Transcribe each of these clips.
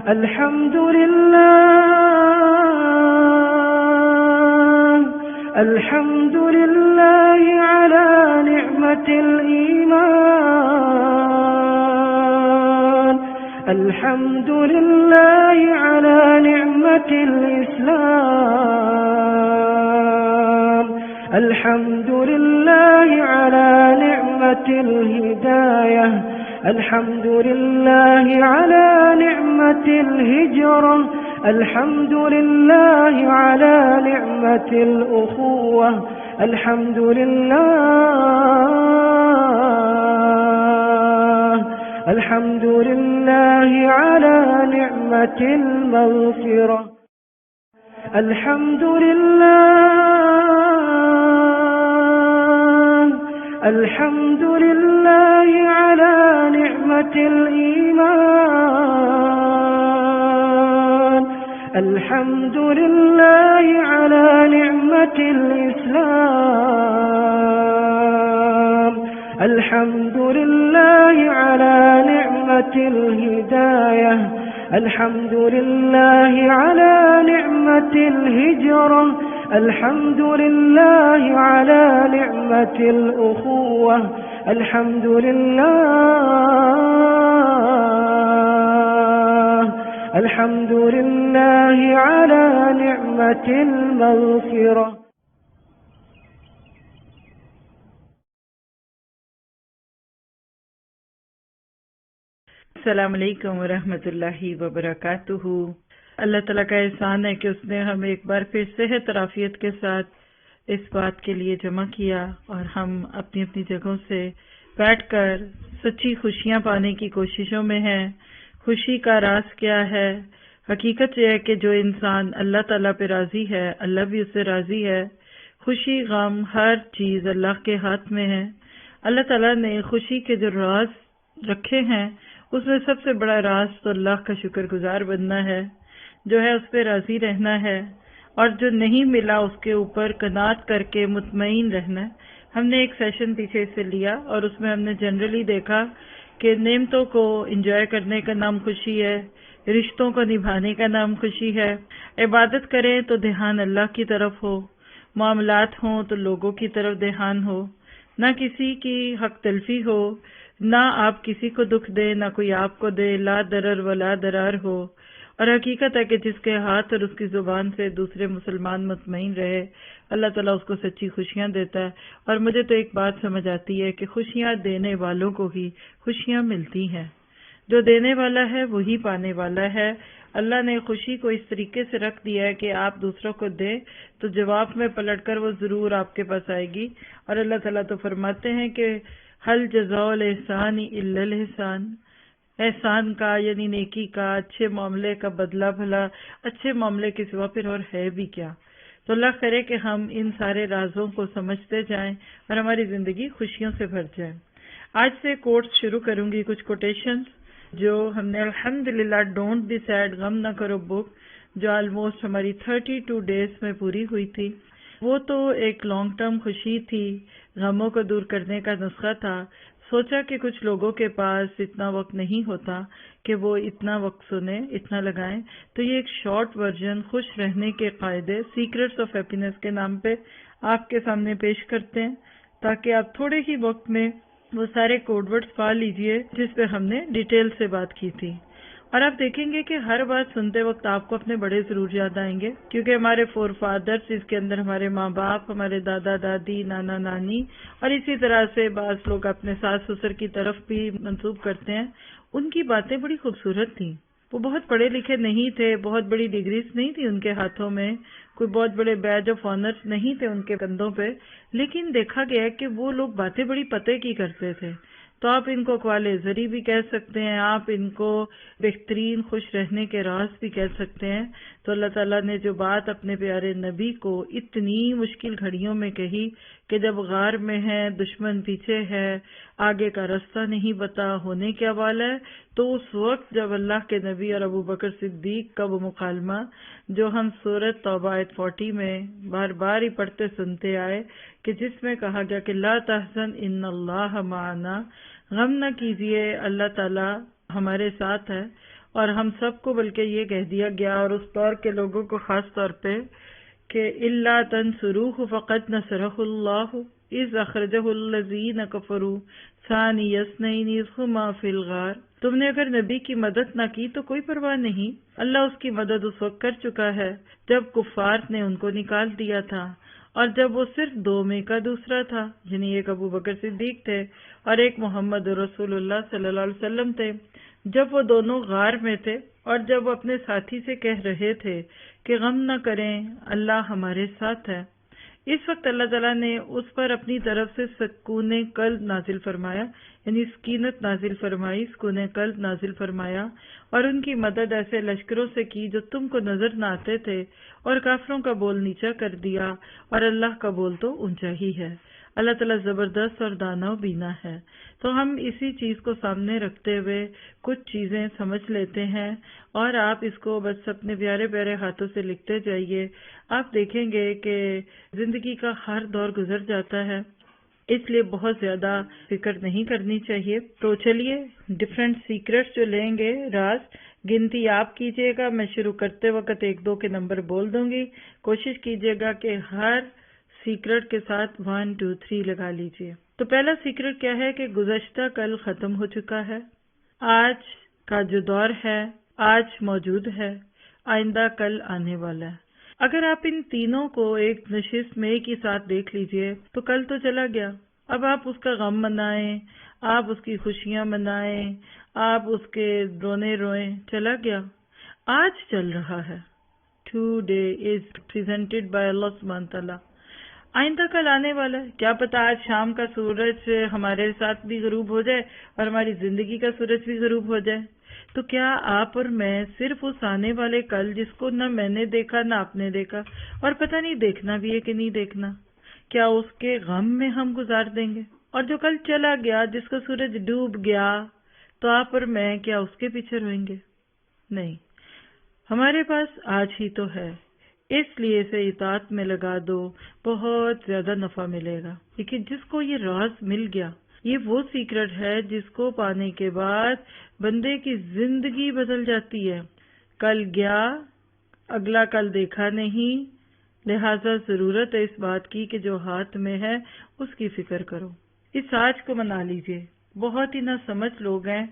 الحمد لله الحمد لله على نعمة الإيمان الحمد لله على نعمة الإسلام الحمد لله على نعمة الهداية الحمد لله على نعمة الهجرة الحمد لله على نعمة الأخوة الحمد لله على نعمة المغفرة الحمد لله على نعمة الإيمان الحمد لله على نعمة الإسلام الحمد لله على نعمة الهداية الحمد لله على نعمة الهجرة الحمد لله على نعمة الأخوة الحمد لله على نعمة المغفرة. السلام علیکم ورحمۃ اللہ وبرکاتہ. اللہ تعالیٰ کا احسان ہے کہ اس نے ہمیں ایک بار پھر صحت اور عافیت کے ساتھ اس بات کے لیے جمع کیا اور ہم اپنی اپنی جگہوں سے بیٹھ کر سچی خوشیاں پانے کی کوششوں میں ہیں. خوشی کا راز کیا ہے؟ حقیقت یہ ہے کہ جو انسان اللہ تعالیٰ پہ راضی ہے اللہ بھی اس سے راضی ہے. خوشی غم ہر چیز اللہ کے ہاتھ میں ہے. اللہ تعالیٰ نے خوشی کے جو راز رکھے ہیں اس میں سب سے بڑا راز تو اللہ کا شکر گزار بننا ہے، جو ہے اس پہ راضی رہنا ہے، اور جو نہیں ملا اس کے اوپر قناعت کر کے مطمئن رہنا ہے. ہم نے ایک سیشن پیچھے سے لیا اور اس میں ہم نے جنرلی دیکھا کہ نعمتوں کو انجوائے کرنے کا نام خوشی ہے، رشتوں کو نبھانے کا نام خوشی ہے، عبادت کریں تو دھیان اللہ کی طرف ہو، معاملات ہوں تو لوگوں کی طرف دھیان ہو، نہ کسی کی حق تلفی ہو، نہ آپ کسی کو دکھ دے نہ کوئی آپ کو دے، لا ضرر ولا ضرار ہو. اور حقیقت ہے کہ جس کے ہاتھ اور اس کی زبان سے دوسرے مسلمان مطمئن رہے اللہ تعالیٰ اس کو سچی خوشیاں دیتا ہے. اور مجھے تو ایک بات سمجھ آتی ہے کہ خوشیاں دینے والوں کو ہی خوشیاں ملتی ہیں. جو دینے والا ہے وہی پانے والا ہے. اللہ نے خوشی کو اس طریقے سے رکھ دیا ہے کہ آپ دوسروں کو دیں تو جواب میں پلٹ کر وہ ضرور آپ کے پاس آئے گی. اور اللہ تعالیٰ تو فرماتے ہیں کہ حل جزاء الاحسان الا الاحسان، احسان کا یعنی نیکی کا، اچھے معاملے کا بدلہ بھلا اچھے معاملے کے سوا پھر اور ہے بھی کیا. تو اللہ کرے کہ ہم ان سارے رازوں کو سمجھتے جائیں اور ہماری زندگی خوشیوں سے بھر جائے. آج سے کوٹس شروع کروں گی، کچھ کوٹیشنز جو ہم نے الحمدللہ ڈونٹ بی سیڈ غم نہ کرو بک جو آلموسٹ ہماری 32 ڈیز میں پوری ہوئی تھی. وہ تو ایک لانگ ٹرم خوشی تھی، غموں کو دور کرنے کا نسخہ تھا. سوچا کہ کچھ لوگوں کے پاس اتنا وقت نہیں ہوتا کہ وہ اتنا وقت سنیں، اتنا لگائیں، تو یہ ایک شارٹ ورژن خوش رہنے کے قاعدے سیکرٹس آف ہیپینس کے نام پہ آپ کے سامنے پیش کرتے ہیں تاکہ آپ تھوڑے ہی وقت میں وہ سارے کوڈ ورڈز پا لیجئے جس پہ ہم نے ڈیٹیل سے بات کی تھی. اور آپ دیکھیں گے کہ ہر بات سنتے وقت آپ کو اپنے بڑے ضرور یاد آئیں گے، کیونکہ ہمارے فور فادرز، اس کے اندر ہمارے ماں باپ، ہمارے دادا دادی، نانا نانی، اور اسی طرح سے بعض لوگ اپنے ساس سسر کی طرف بھی منسوب کرتے ہیں. ان کی باتیں بڑی خوبصورت تھیں. وہ بہت پڑھے لکھے نہیں تھے، بہت بڑی ڈگریز نہیں تھی ان کے ہاتھوں میں، کوئی بہت بڑے بیج آف آنرز نہیں تھے ان کے کندھوں پہ، لیکن دیکھا گیا کہ وہ لوگ باتیں بڑی پتے کی کرتے تھے. تو آپ ان کو اقوال زری بھی کہہ سکتے ہیں، آپ ان کو بہترین خوش رہنے کے راز بھی کہہ سکتے ہیں. تو اللہ تعالیٰ نے جو بات اپنے پیارے نبی کو اتنی مشکل گھڑیوں میں کہی کہ جب غار میں ہے، دشمن پیچھے ہے، آگے کا رستہ نہیں پتا، ہونے کیا والا ہے، تو اس وقت جب اللہ کے نبی اور ابو بکر صدیق کا وہ مکالمہ جو ہم سورۃ توبہ آیت 40 میں بار بار ہی پڑھتے سنتے آئے کہ جس میں کہا گیا کہ لا تحزن ان اللہ معنا، غم نہ کیجئے اللہ تعالیٰ ہمارے ساتھ ہے. اور ہم سب کو بلکہ یہ کہہ دیا گیا، اور اس دور کے لوگوں کو خاص طور پہ، کہ الا تنصروه فقد نصرہ اللہ اذ اخرجہ الذین کفروا ثانی اثنین اذ ہما فی الغار۔ تم نے اگر نبی کی مدد نہ کی تو کوئی پرواہ نہیں، اللہ اس کی مدد اس وقت کر چکا ہے جب کفار نے ان کو نکال دیا تھا، اور جب وہ صرف دو میں کا دوسرا تھا، یعنی ایک ابو بکر صدیق تھے اور ایک محمد رسول اللہ صلی اللہ علیہ وسلم تھے، جب وہ دونوں غار میں تھے، اور جب وہ اپنے ساتھی سے کہہ رہے تھے کہ غم نہ کریں، اللہ ہمارے ساتھ ہے، اس وقت اللہ تعالیٰ نے اس پر اپنی طرف سے سکون قلب نازل فرمایا، یعنی سکینت نازل فرمائی، سکون قلب نازل فرمایا، اور ان کی مدد ایسے لشکروں سے کی جو تم کو نظر نہ آتے تھے، اور کافروں کا بول نیچا کر دیا، اور اللہ کا بول تو اونچا ہی ہے۔ اللہ تعالیٰ زبردست اور دانا و بینا ہے۔ تو ہم اسی چیز کو سامنے رکھتے ہوئے کچھ چیزیں سمجھ لیتے ہیں، اور آپ اس کو بس اپنے پیارے پیارے ہاتھوں سے لکھتے جائیے۔ آپ دیکھیں گے کہ زندگی کا ہر دور گزر جاتا ہے، اس لیے بہت زیادہ فکر نہیں کرنی چاہیے۔ تو چلیے ڈفرینٹ سیکرٹس جو لیں گے، راز گنتی آپ کیجئے گا، میں شروع کرتے وقت 1 2 کے نمبر بول دوں گی، کوشش کیجئے گا کہ ہر سیکرٹ کے ساتھ 1 2 3 لگا لیجئے۔ تو پہلا سیکرٹ کیا ہے کہ گزشتہ کل ختم ہو چکا ہے، آج کا جو دور ہے آج موجود ہے، آئندہ کل آنے والا ہے۔ اگر آپ ان تینوں کو ایک نشست میں ایک ہی ساتھ دیکھ لیجئے تو کل تو چلا گیا، اب آپ اس کا غم منائیں، آپ اس کی خوشیاں منائیں، آپ اس کے رونے روئیں، چلا گیا۔ آج چل رہا ہے، ٹوڈے از پریزنٹڈ بائی اللہ سبحانہ تعالیٰ۔ آئندہ کل آنے والا ہے، کیا پتا آج شام کا سورج ہمارے ساتھ بھی غروب ہو جائے اور ہماری زندگی کا سورج بھی غروب ہو جائے۔ تو کیا آپ اور میں صرف اس آنے والے کل، جس کو نہ میں نے دیکھا نہ آپ نے دیکھا، اور پتہ نہیں دیکھنا بھی ہے کہ نہیں دیکھنا، کیا اس کے غم میں ہم گزار دیں گے؟ اور جو کل چلا گیا، جس کا سورج ڈوب گیا، تو آپ اور میں کیا اس کے پیچھے روئیں گے؟ نہیں، ہمارے پاس آج ہی تو ہے، اس لیے اسے اطاعت میں لگا دو، بہت زیادہ نفع ملے گا۔ لیکن جس کو یہ راز مل گیا، یہ وہ سیکرٹ ہے جس کو پانے کے بعد بندے کی زندگی بدل جاتی ہے۔ کل گیا، اگلا کل دیکھا نہیں، لہٰذا ضرورت ہے اس بات کی کہ جو ہاتھ میں ہے اس کی فکر کرو، اس آج کو منا لیجئے۔ بہت ہی نہ سمجھ لوگ ہیں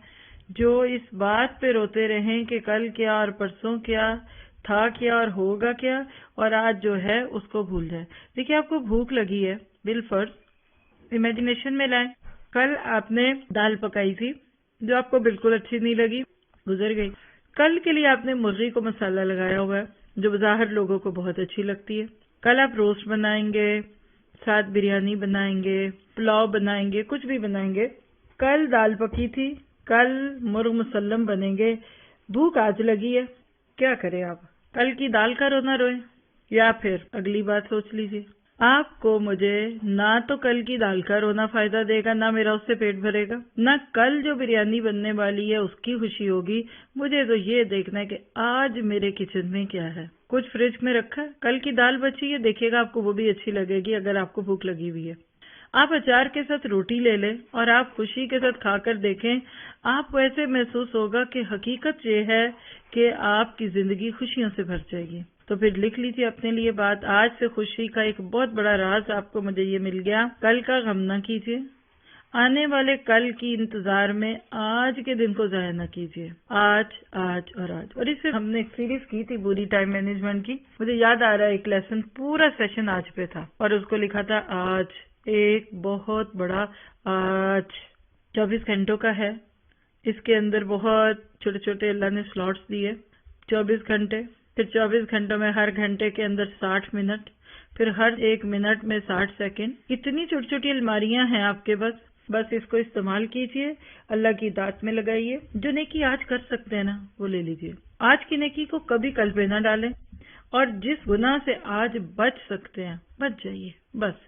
جو اس بات پہ روتے رہیں کہ کل کیا اور پرسوں کیا تھا، کیا اور ہوگا کیا، اور آج جو ہے اس کو بھول جائے۔ دیکھیے آپ کو بھوک لگی ہے، بالفرض امیجنیشن میں لائیں، کل آپ نے دال پکائی تھی جو آپ کو بالکل اچھی نہیں لگی، گزر گئی۔ کل کے لیے آپ نے مرغی کو مسالہ لگایا ہوا ہے جو بظاہر لوگوں کو بہت اچھی لگتی ہے۔ کل آپ روسٹ بنائیں گے، ساتھ بریانی بنائیں گے، پلاؤ بنائیں گے، کچھ بھی بنائیں گے۔ کل دال پکی تھی، کل مرغ مسلم بنیں گے، بھوک آج لگی ہے، کیا کریں آپ؟ کل کی دال کا رونا روئیں، یا پھر اگلی بات سوچ لیجئے۔ آپ کو مجھے نہ تو کل کی دال کا رونا فائدہ دے گا، نہ میرا اس سے پیٹ بھرے گا، نہ کل جو بریانی بننے والی ہے اس کی خوشی ہوگی۔ مجھے تو یہ دیکھنا ہے کہ آج میرے کچن میں کیا ہے۔ کچھ فریج میں رکھا ہے، کل کی دال بچی ہے، دیکھیے گا آپ کو وہ بھی اچھی لگے گی اگر آپ کو بھوک لگی ہوئی ہے۔ آپ اچار کے ساتھ روٹی لے لیں اور آپ خوشی کے ساتھ کھا کر دیکھیں، آپ کو ایسے محسوس ہوگا کہ حقیقت یہ ہے کہ آپ کی زندگی خوشیوں سے بھر جائے گی۔ تو پھر لکھ لیجیے اپنے لیے بات، آج سے خوشی کا ایک بہت بڑا راز آپ کو مجھے یہ مل گیا، کل کا غم نہ کیجیے، آنے والے کل کی انتظار میں آج کے دن کو ضائع نہ کیجیے، آج آج اور آج۔ اور اس سے ہم نے ایک سیریز کی تھی بری ٹائم مینجمنٹ کی، مجھے یاد آ رہا ہے ایک لیسن پورا سیشن آج پہ تھا، اور اس کو لکھا تھا آج، ایک بہت بڑا آج 24 گھنٹوں کا ہے، اس کے اندر بہت چھوٹے چھوٹے اللہ نے سلاٹس دیے، 24 گھنٹے، پھر 24 گھنٹوں میں ہر گھنٹے کے اندر 60 منٹ، پھر ہر ایک منٹ میں 60 سیکنڈ، اتنی چھوٹی چھوٹی الماریاں ہیں آپ کے بس اس کو استعمال کیجئے، اللہ کی اطاعت میں لگائیے، جو نیکی آج کر سکتے ہیں نا وہ لے لیجئے، آج کی نیکی کو کبھی کل پہ نہ ڈالیں، اور جس گناہ سے آج بچ سکتے ہیں بچ جائیے، بس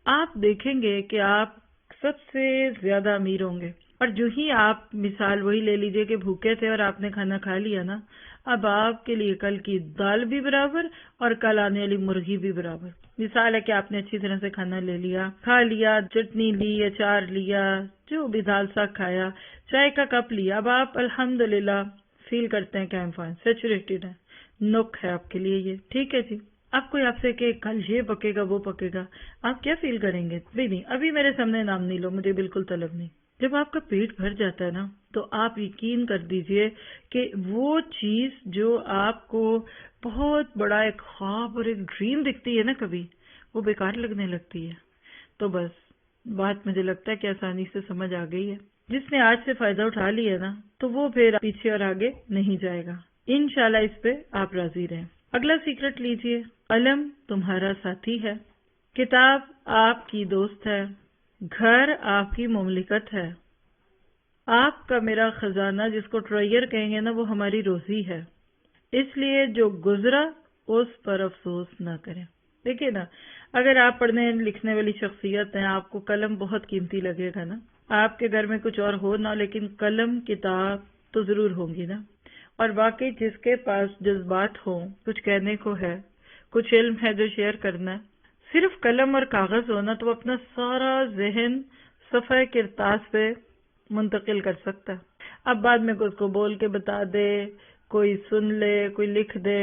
آپ دیکھیں گے کہ آپ سب سے زیادہ امیر ہوں گے۔ اور جو ہی آپ مثال وہی لے لیجئے کہ بھوکے تھے اور آپ نے کھانا کھا لیا نا، اب آپ کے لیے کل کی دال بھی برابر اور کل آنے والی مرغی بھی برابر۔ مثال ہے کہ آپ نے اچھی طرح سے کھانا لے لیا، کھا لیا، چٹنی لی، اچار لیا، جو بھی دال ساگ کھایا، چائے کا کپ لیا، اب آپ الحمدللہ فیل کرتے ہیں کہ I'm fine, سیچوریٹڈ ہے. نک ہے آپ کے لیے یہ. ٹھیک ہے جی. اب کوئی آپ سے کہ کل یہ پکے گا وہ پکے گا، آپ کیا فیل کریں گے؟ بھی نہیں، ابھی میرے سامنے نام نہیں لو، مجھے بالکل طلب نہیں. جب آپ کا پیٹ بھر جاتا ہے نا تو آپ یقین کر دیجئے کہ وہ چیز جو آپ کو بہت بڑا ایک خواب اور ایک ڈریم دکھتی ہے نا کبھی، وہ بیکار لگنے لگتی ہے. تو بس بات مجھے لگتا ہے کہ آسانی سے سمجھ آ گئی ہے. جس نے آج سے فائدہ اٹھا لیا نا تو وہ پھر پیچھے اور آگے نہیں جائے گا. انشاءاللہ اس پہ آپ راضی رہیں. اگلا سیکرٹ لیجئے. قلم تمہارا ساتھی ہے، کتاب آپ کی دوست ہے، گھر آپ کی مملکت ہے. آپ کا میرا خزانہ جس کو ٹریئر کہیں گے نا وہ ہماری روزی ہے. اس لیے جو گزرا اس پر افسوس نہ کریں. دیکھیے نا، اگر آپ پڑھنے لکھنے والی شخصیت ہیں، آپ کو قلم بہت قیمتی لگے گا نا. آپ کے گھر میں کچھ اور ہو نہ، لیکن قلم کتاب تو ضرور ہوں گی نا. اور باقی جس کے پاس جذبات ہوں، کچھ کہنے کو ہے، کچھ علم ہے جو شیئر کرنا ہے، صرف قلم اور کاغذ ہونا تو اپنا سارا ذہن صفحہ کرتاس پہ منتقل کر سکتا ہے. اب بعد میں کوئی اس کو بول کے بتا دے، کوئی سن لے، کوئی لکھ دے،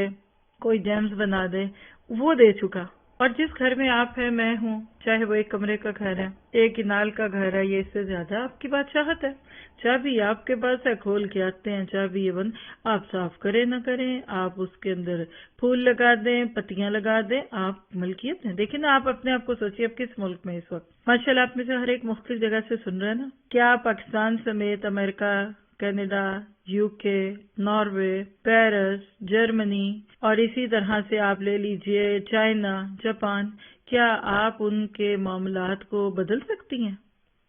کوئی جیمز بنا دے، وہ دے چکا. اور جس گھر میں آپ ہیں، میں ہوں، چاہے وہ ایک کمرے کا گھر ہے، ایک انال کا گھر ہے، یہ اس سے زیادہ آپ کی بادشاہت ہے. چابی آپ کے پاس ہے، کھول کے آتے ہیں. چابی یہ بند، آپ صاف کریں نہ کریں، آپ اس کے اندر پھول لگا دیں، پتیاں لگا دیں، آپ ملکیت ہیں. دیکھیں نا، آپ اپنے آپ کو سوچیے آپ کس ملک میں اس وقت. ماشاءاللہ آپ میں سے ہر ایک مختلف جگہ سے سن رہے ہیں نا. کیا پاکستان سمیت امریکہ، کینیڈا، یو کے، ناروے، پیرس، جرمنی اور اسی طرح سے آپ لے لیجئے چائنا، جاپان، کیا آپ ان کے معاملات کو بدل سکتی ہیں؟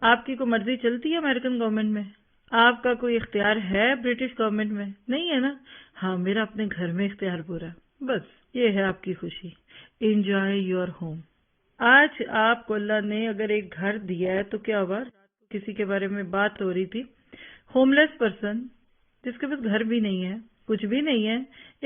آپ کی کوئی مرضی چلتی ہے امریکن گورنمنٹ میں؟ آپ کا کوئی اختیار ہے برٹش گورنمنٹ میں؟ نہیں ہے نا. ہاں، میرا اپنے گھر میں اختیار پورا. بس یہ ہے آپ کی خوشی. Enjoy your home. آج آپ کو اللہ نے اگر ایک گھر دیا ہے تو کیا ہوا؟ کسی کے بارے میں بات ہو رہی تھی، ہوم لیس پرسن جس کے پاس گھر بھی نہیں ہے، کچھ بھی نہیں ہے،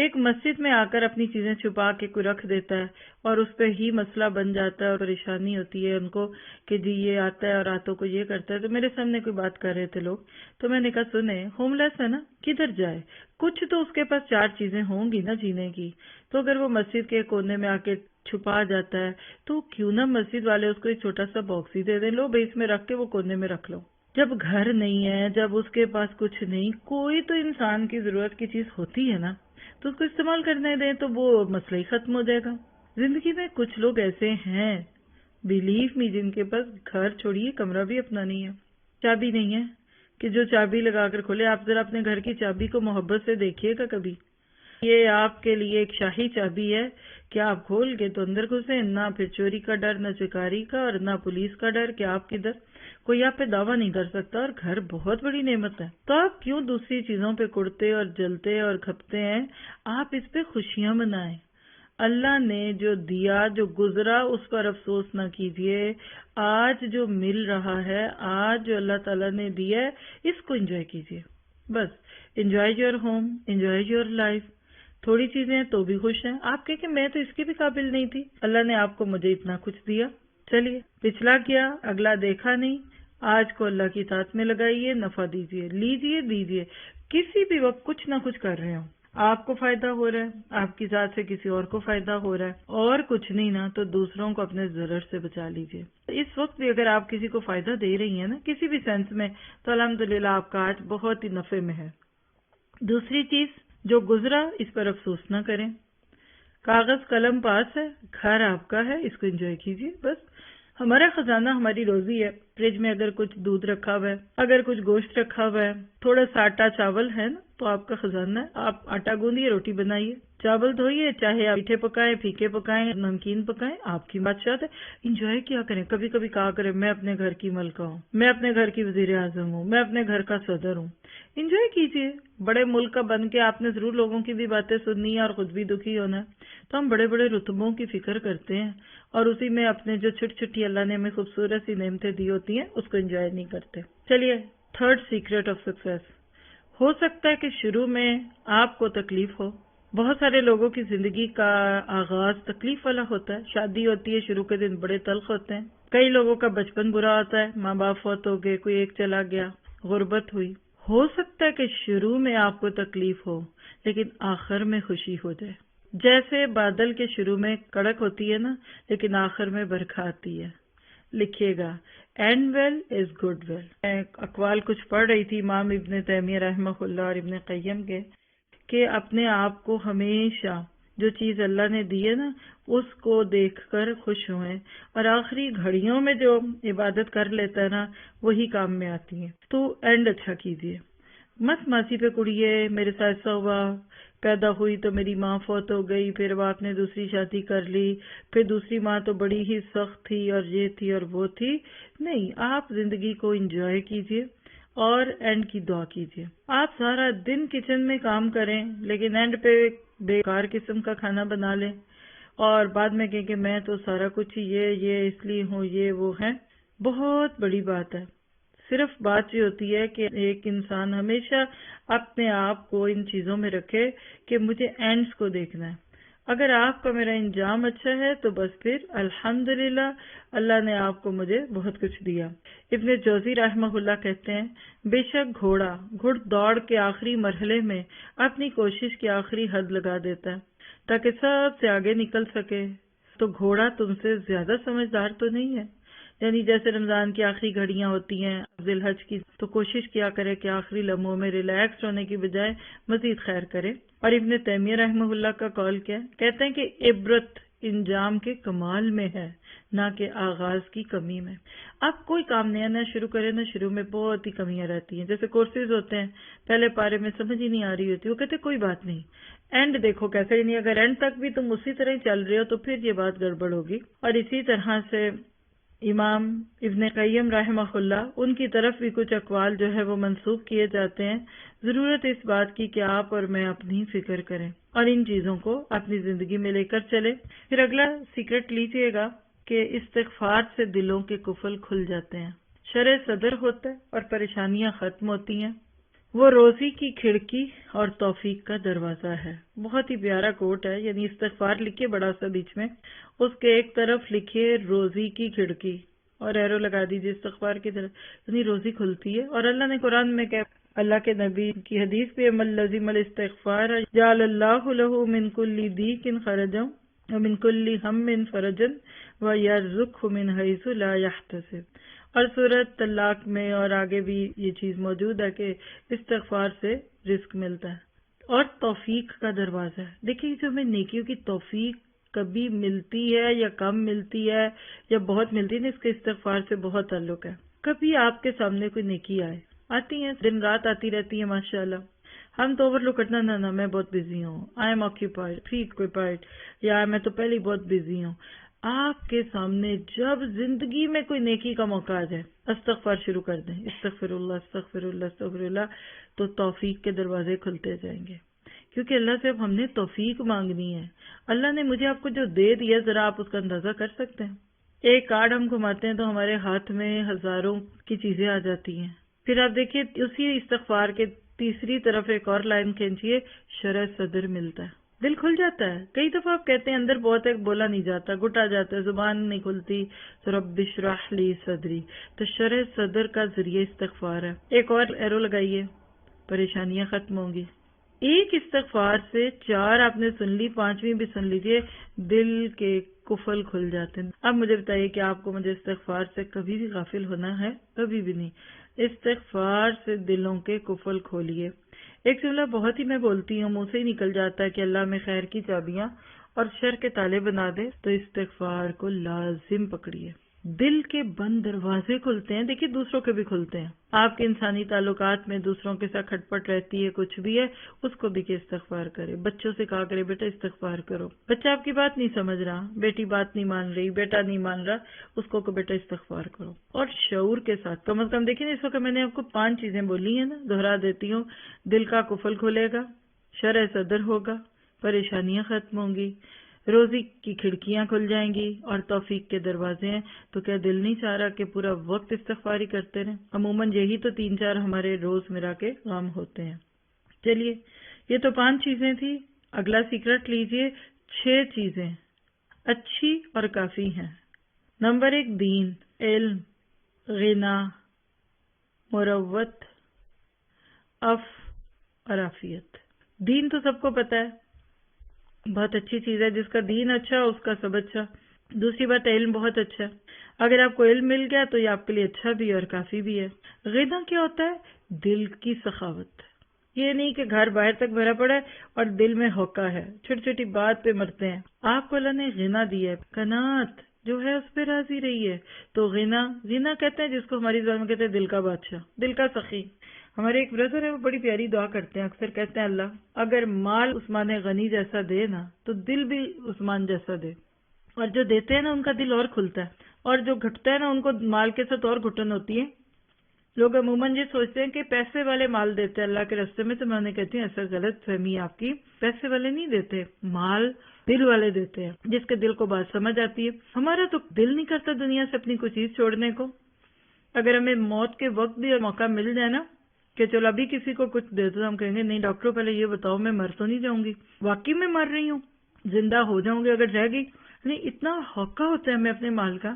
ایک مسجد میں آ کر اپنی چیزیں چھپا کے کوئی رکھ دیتا ہے اور اس پہ ہی مسئلہ بن جاتا ہے اور پریشانی ہوتی ہے ان کو کہ جی یہ آتا ہے اور راتوں کو یہ کرتا ہے. تو میرے سامنے کوئی بات کر رہے تھے لوگ، تو میں نے کہا سنیں، ہوم لیس ہے نا، کدھر جائے؟ کچھ تو اس کے پاس چار چیزیں ہوں گی نا جینے کی. تو اگر وہ مسجد کے کونے میں آ کے چھپا جاتا ہے تو کیوں نہ مسجد والے اس کو ایک چھوٹا سا باکس ہی دے دیں، لو بھائی اس میں رکھ کے وہ کونے میں رکھ لو. جب گھر نہیں ہے، جب اس کے پاس کچھ نہیں، کوئی تو انسان کی ضرورت کی چیز ہوتی ہے نا، تو اس کو استعمال کرنے دیں تو وہ مسئلہ ہی ختم ہو جائے گا. زندگی میں کچھ لوگ ایسے ہیں، بیلیو می، جن کے پاس گھر چھوڑیے کمرہ بھی اپنا نہیں ہے، چابی نہیں ہے کہ جو چابی لگا کر کھولے. آپ ذرا اپنے گھر کی چابی کو محبت سے دیکھیے گا کبھی. یہ آپ کے لیے ایک شاہی چابی ہے کہ آپ کھول کے تو اندر گھسیں، نہ پھر چوری کا ڈر، نہ چکاری کا، اور نہ پولیس کا ڈر کہ آپ کدھر. کوئی آپ پہ دعویٰ نہیں کر سکتا. اور گھر بہت بڑی نعمت ہے، تو آپ کیوں دوسری چیزوں پہ کڑتے اور جلتے اور کھپتے ہیں؟ آپ اس پہ خوشیاں منائیں. اللہ نے جو دیا، جو گزرا، اس پر افسوس نہ کیجیے. آج جو مل رہا ہے، آج جو اللہ تعالیٰ نے دیا ہے، اس کو انجوائے کیجیے. بس enjoy your home, enjoy your life. تھوڑی چیزیں ہیں تو بھی خوش ہیں. آپ کہیں کہ میں تو اس کی بھی قابل نہیں تھی، اللہ نے آپ کو مجھے اتنا کچھ دیا. چلیے، پچھلا کیا، اگلا دیکھا نہیں. آج کو اللہ کی اطاعت میں لگائیے، نفع دیجیے، لیجیے، دیجیے. کسی بھی وقت کچھ نہ کچھ کر رہے ہوں، آپ کو فائدہ ہو رہا ہے، آپ کی ذات سے کسی اور کو فائدہ ہو رہا ہے، اور کچھ نہیں نا تو دوسروں کو اپنے ضرر سے بچا لیجیے. اس وقت بھی اگر آپ کسی کو فائدہ دے رہی ہیں نا کسی بھی سینس میں، تو الحمدللہ آپ کا آج بہت ہی نفع میں ہے. دوسری چیز، جو گزرا اس پر افسوس نہ کریں. کاغذ قلم پاس ہے، گھر آپ کا ہے، اس کو انجوائے کیجیے. بس ہمارا خزانہ ہماری روزی ہے. فریج میں اگر کچھ دودھ رکھا ہوا ہے، اگر کچھ گوشت رکھا ہوا ہے، تھوڑا سا آٹا چاول ہے نا، تو آپ کا خزانہ ہے. آپ آٹا گوندیے، روٹی بنائیے، چاول دھوئیے، چاہے آپ میٹھے پکائیں، پھیکے پکائیں، نمکین پکائیں، آپ کی بادشاہت ہے. انجوائے کیا کریں. کبھی کبھی کہا کریں میں اپنے گھر کی ملکہ ہوں، میں اپنے گھر کی وزیر اعظم ہوں، میں اپنے گھر کا صدر ہوں. انجوائے کیجیے. بڑے ملک کا بن کے آپ نے ضرور لوگوں کی بھی باتیں سننی ہے اور خود بھی دکھی ہونا ہے. تو ہم بڑے بڑے رتبوں کی فکر کرتے ہیں اور اسی میں اپنے جو چھوٹی چھوٹی اللہ نے ہمیں خوبصورت سی نعمتیں دی ہوتی ہیں اس کو انجوائے نہیں کرتے. چلیے، تھرڈ سیکرٹ آف سکسیس. ہو سکتا ہے کہ شروع میں آپ کو تکلیف ہو. بہت سارے لوگوں کی زندگی کا آغاز تکلیف والا ہوتا ہے. شادی ہوتی ہے، شروع کے دن بڑے تلخ ہوتے ہیں. کئی لوگوں کا بچپن برا ہوتا ہے، ماں باپ فوت ہو گئے، کوئی ایک چلا گیا، غربت ہوئی. ہو سکتا ہے کہ شروع میں آپ کو تکلیف ہو لیکن آخر میں خوشی ہو جائے. جیسے بادل کے شروع میں کڑک ہوتی ہے نا لیکن آخر میں برکھا آتی ہے. لکھیے گا and well is good well. میں اقوال کچھ پڑھ رہی تھی امام ابن تیمیہ رحمہ اللہ اور ابن قیم کے کہ اپنے آپ کو ہمیشہ جو چیز اللہ نے دی ہے نا اس کو دیکھ کر خوش ہوئیں اور آخری گھڑیوں میں جو عبادت کر لیتا ہے نا وہی کام میں آتی ہے. تو اینڈ اچھا کیجیے. مت ماسی پہ کڑیے میرے ساتھ ایسا ہوا، پیدا ہوئی تو میری ماں فوت ہو گئی، پھر باپ نے دوسری شادی کر لی، پھر دوسری ماں تو بڑی ہی سخت تھی اور یہ تھی اور وہ تھی. نہیں، آپ زندگی کو انجوائے کیجیے اور اینڈ کی دعا کیجیے. آپ سارا دن کچن میں کام کریں لیکن اینڈ پہ بیکار قسم کا کھانا بنا لیں اور بعد میں کہیں کہ میں تو سارا کچھ یہ اس لیے ہوں، یہ وہ ہے. بہت بڑی بات ہے. صرف بات یہ ہوتی ہے کہ ایک انسان ہمیشہ اپنے آپ کو ان چیزوں میں رکھے کہ مجھے اینڈز کو دیکھنا ہے. اگر آپ کا میرا انجام اچھا ہے تو بس پھر الحمدللہ اللہ نے آپ کو مجھے بہت کچھ دیا. ابن جوزی رحمہ اللہ کہتے ہیں بے شک گھڑ دوڑ کے آخری مرحلے میں اپنی کوشش کی آخری حد لگا دیتا ہے تاکہ سب سے آگے نکل سکے. تو گھوڑا تم سے زیادہ سمجھدار تو نہیں ہے. یعنی جیسے رمضان کی آخری گھڑیاں ہوتی ہیں ذی الحج کی، تو کوشش کیا کرے کہ آخری لمحوں میں ریلیکس ہونے کی بجائے مزید خیر کرے. اور ابن تیمیہ رحمہ اللہ کا قول کیا ہے؟ کہتے ہیں کہ عبرت انجام کے کمال میں ہے نہ کہ آغاز کی کمی میں. آپ کوئی کام نیا شروع کریں نہ شروع میں بہت ہی کمیاں رہتی ہیں. جیسے کورسز ہوتے ہیں، پہلے پارے میں سمجھ ہی نہیں آ رہی ہوتی، وہ کہتے کوئی بات نہیں، اینڈ دیکھو کیسے ہی نہیں، اگر اینڈ تک بھی تم اسی طرح ہی چل رہے ہو تو پھر یہ بات گڑبڑ ہوگی. اور اسی طرح سے امام ابن قیم رحمہ اللہ ان کی طرف بھی کچھ اقوال جو ہے وہ منسوخ کیے جاتے ہیں. ضرورت اس بات کی کہ آپ اور میں اپنی فکر کریں اور ان چیزوں کو اپنی زندگی میں لے کر چلیں. پھر اگلا سیکرٹ لیجئے گا کہ استغفار سے دلوں کے قفل کھل جاتے ہیں، شرح صدر ہوتا ہے اور پریشانیاں ختم ہوتی ہیں. وہ روزی کی کھڑکی اور توفیق کا دروازہ ہے. بہت ہی پیارا کوٹ ہے. یعنی استغفار لکھیے بڑا سا بیچ میں، اس کے ایک طرف لکھیے روزی کی کھڑکی اور ایرو لگا دیجیے استغفار کی طرف، یعنی روزی کھلتی ہے. اور اللہ نے قرآن میں کہ اللہ کے نبی کی حدیث پہ من لزم الاستغفار جعل اللہ له من كل ضيق خرجا ومن كل هم فرجا ويرزقه من حيث لا يحتسب. اور سورۃ طلاق میں اور آگے بھی یہ چیز موجود ہے کہ استغفار سے رزق ملتا ہے اور توفیق کا دروازہ ہے. دیکھیے جو ہمیں نیکیوں کی توفیق کبھی ملتی ہے یا کم ملتی ہے یا بہت ملتی ہے نا، اس کے استغفار سے بہت تعلق ہے. کبھی آپ کے سامنے کوئی نیکی آتی ہیں، دن رات آتی رہتی ہے ماشاءاللہ، ہم تو اوور لک کرنا نہ میں بہت بزی ہوں، I am occupied, preoccupied, یا میں تو پہلے بہت بزی ہوں. آپ کے سامنے جب زندگی میں کوئی نیکی کا موقع آ جائے استغفار شروع کر دیں، استغفر اللہ استغفر اللہ استغفر اللہ، تو توفیق کے دروازے کھلتے جائیں گے. کیونکہ اللہ سے اب ہم نے توفیق مانگنی ہے. اللہ نے مجھے آپ کو جو دے دیا ذرا آپ اس کا اندازہ کر سکتے ہیں. ایک کارڈ ہم گھماتے ہیں تو ہمارے ہاتھ میں ہزاروں کی چیزیں آ جاتی ہیں. پھر آپ دیکھیے اسی استغفار کے تیسری طرف ایک اور لائن کھینچیے، شرح صدر ملتا ہے، دل کھل جاتا ہے. کئی دفعہ آپ کہتے ہیں اندر بہت ہے، بولا نہیں جاتا، گھٹا جاتا ہے، زبان نہیں کھلتی، تو رب اشرح لی صدری، تو شرح صدر کا ذریعہ استغفار ہے. ایک اور ایرو لگائیے، پریشانیاں ختم ہوں گی. ایک استغفار سے 4 آپ نے سن لی، 5ویں بھی سن لیجئے، دل کے قفل کھل جاتے ہیں. اب مجھے بتائیے کہ آپ کو مجھے استغفار سے کبھی بھی غافل ہونا ہے؟ کبھی بھی نہیں. استغفار سے دلوں کے قفل کھولیے. ایک جملہ بہت ہی میں بولتی ہوں، منہ سے ہی نکل جاتا ہے کہ اللہ میں خیر کی چابیاں اور شر کے تالے بنا دے، تو استغفار کو لازم پکڑیے. دل کے بند دروازے کھلتے ہیں. دیکھیے دوسروں کے بھی کھلتے ہیں. آپ کے انسانی تعلقات میں دوسروں کے ساتھ کھٹ پٹ رہتی ہے، کچھ بھی ہے، اس کو بھی کہ استغفار کرے. بچوں سے کہا کرے بیٹا استغفار کرو. بچہ آپ کی بات نہیں سمجھ رہا، بیٹی بات نہیں مان رہی، بیٹا نہیں مان رہا، اس کو کہ بیٹا استغفار کرو. اور شعور کے ساتھ کم از کم دیکھیں نا، اس وقت میں نے آپ کو 5 چیزیں بولی ہیں نا، دہرا دیتی ہوں. دل کا قفل کھلے گا، شرح صدر ہوگا، پریشانیاں ختم ہوں گی، روزی کی کھڑکیاں کھل جائیں گی اور توفیق کے دروازے ہیں. تو کیا دل نہیں چاہ رہا کہ پورا وقت استغفاری کرتے رہیں؟ عموماً یہی تو 3-4 ہمارے روز مرہ کے کام ہوتے ہیں. چلیے یہ تو 5 چیزیں تھی. اگلا سیکرٹ لیجئے، 6 چیزیں اچھی اور کافی ہیں. نمبر 1، دین، علم، غنا، مروت، اف اور عافیت. دین تو سب کو پتا ہے، بہت اچھی چیز ہے. جس کا دین اچھا اس کا سب اچھا. دوسری بات علم بہت اچھا ہے. اگر آپ کو علم مل گیا تو یہ آپ کے لیے اچھا بھی ہے اور کافی بھی ہے. غنا کیا ہوتا ہے؟ دل کی سخاوت. یہ نہیں کہ گھر باہر تک بھرا پڑا ہے اور دل میں ہوکا ہے، چھوٹی چھوٹی بات پہ مرتے ہیں. آپ کو اللہ نے غنا دی ہے، قناعت جو ہے اس پہ راضی رہی ہے. تو غنا کہتے ہیں جس کو ہماری زبان میں کہتے ہیں دل کا بادشاہ، دل کا سخی. ہمارے ایک بردر ہے، وہ بڑی پیاری دعا کرتے ہیں، اکثر کہتے ہیں اللہ اگر مال عثمان غنی جیسا دے نا تو دل بھی عثمان جیسا دے. اور جو دیتے ہیں نا ان کا دل اور کھلتا ہے، اور جو گھٹتا ہے نا ان کو مال کے ساتھ اور گھٹن ہوتی ہے. لوگ عموماً یہ سوچتے ہیں کہ پیسے والے مال دیتے ہیں اللہ کے راستے میں، تو میں انہیں کہتی ہوں ایسا غلط فہمی آپ کی. پیسے والے نہیں دیتے مال، دل والے دیتے ہیں، جس کے دل کو بات سمجھ آتی ہے. ہمارا تو دل نہیں کرتا دنیا سے اپنی کوئی چیز چھوڑنے کو. اگر ہمیں موت کے وقت بھی موقع مل جائے نا کہ چلو ابھی کسی کو کچھ دے دو، ہم کہیں گے نہیں ڈاکٹر پہلے یہ بتاؤ میں مر تو نہیں جاؤں گی. واقعی میں مر رہی ہوں، زندہ ہو جاؤں گی اگر رہ گئی. نہیں، اتنا ہوکا ہوتا ہے ہمیں اپنے مال کا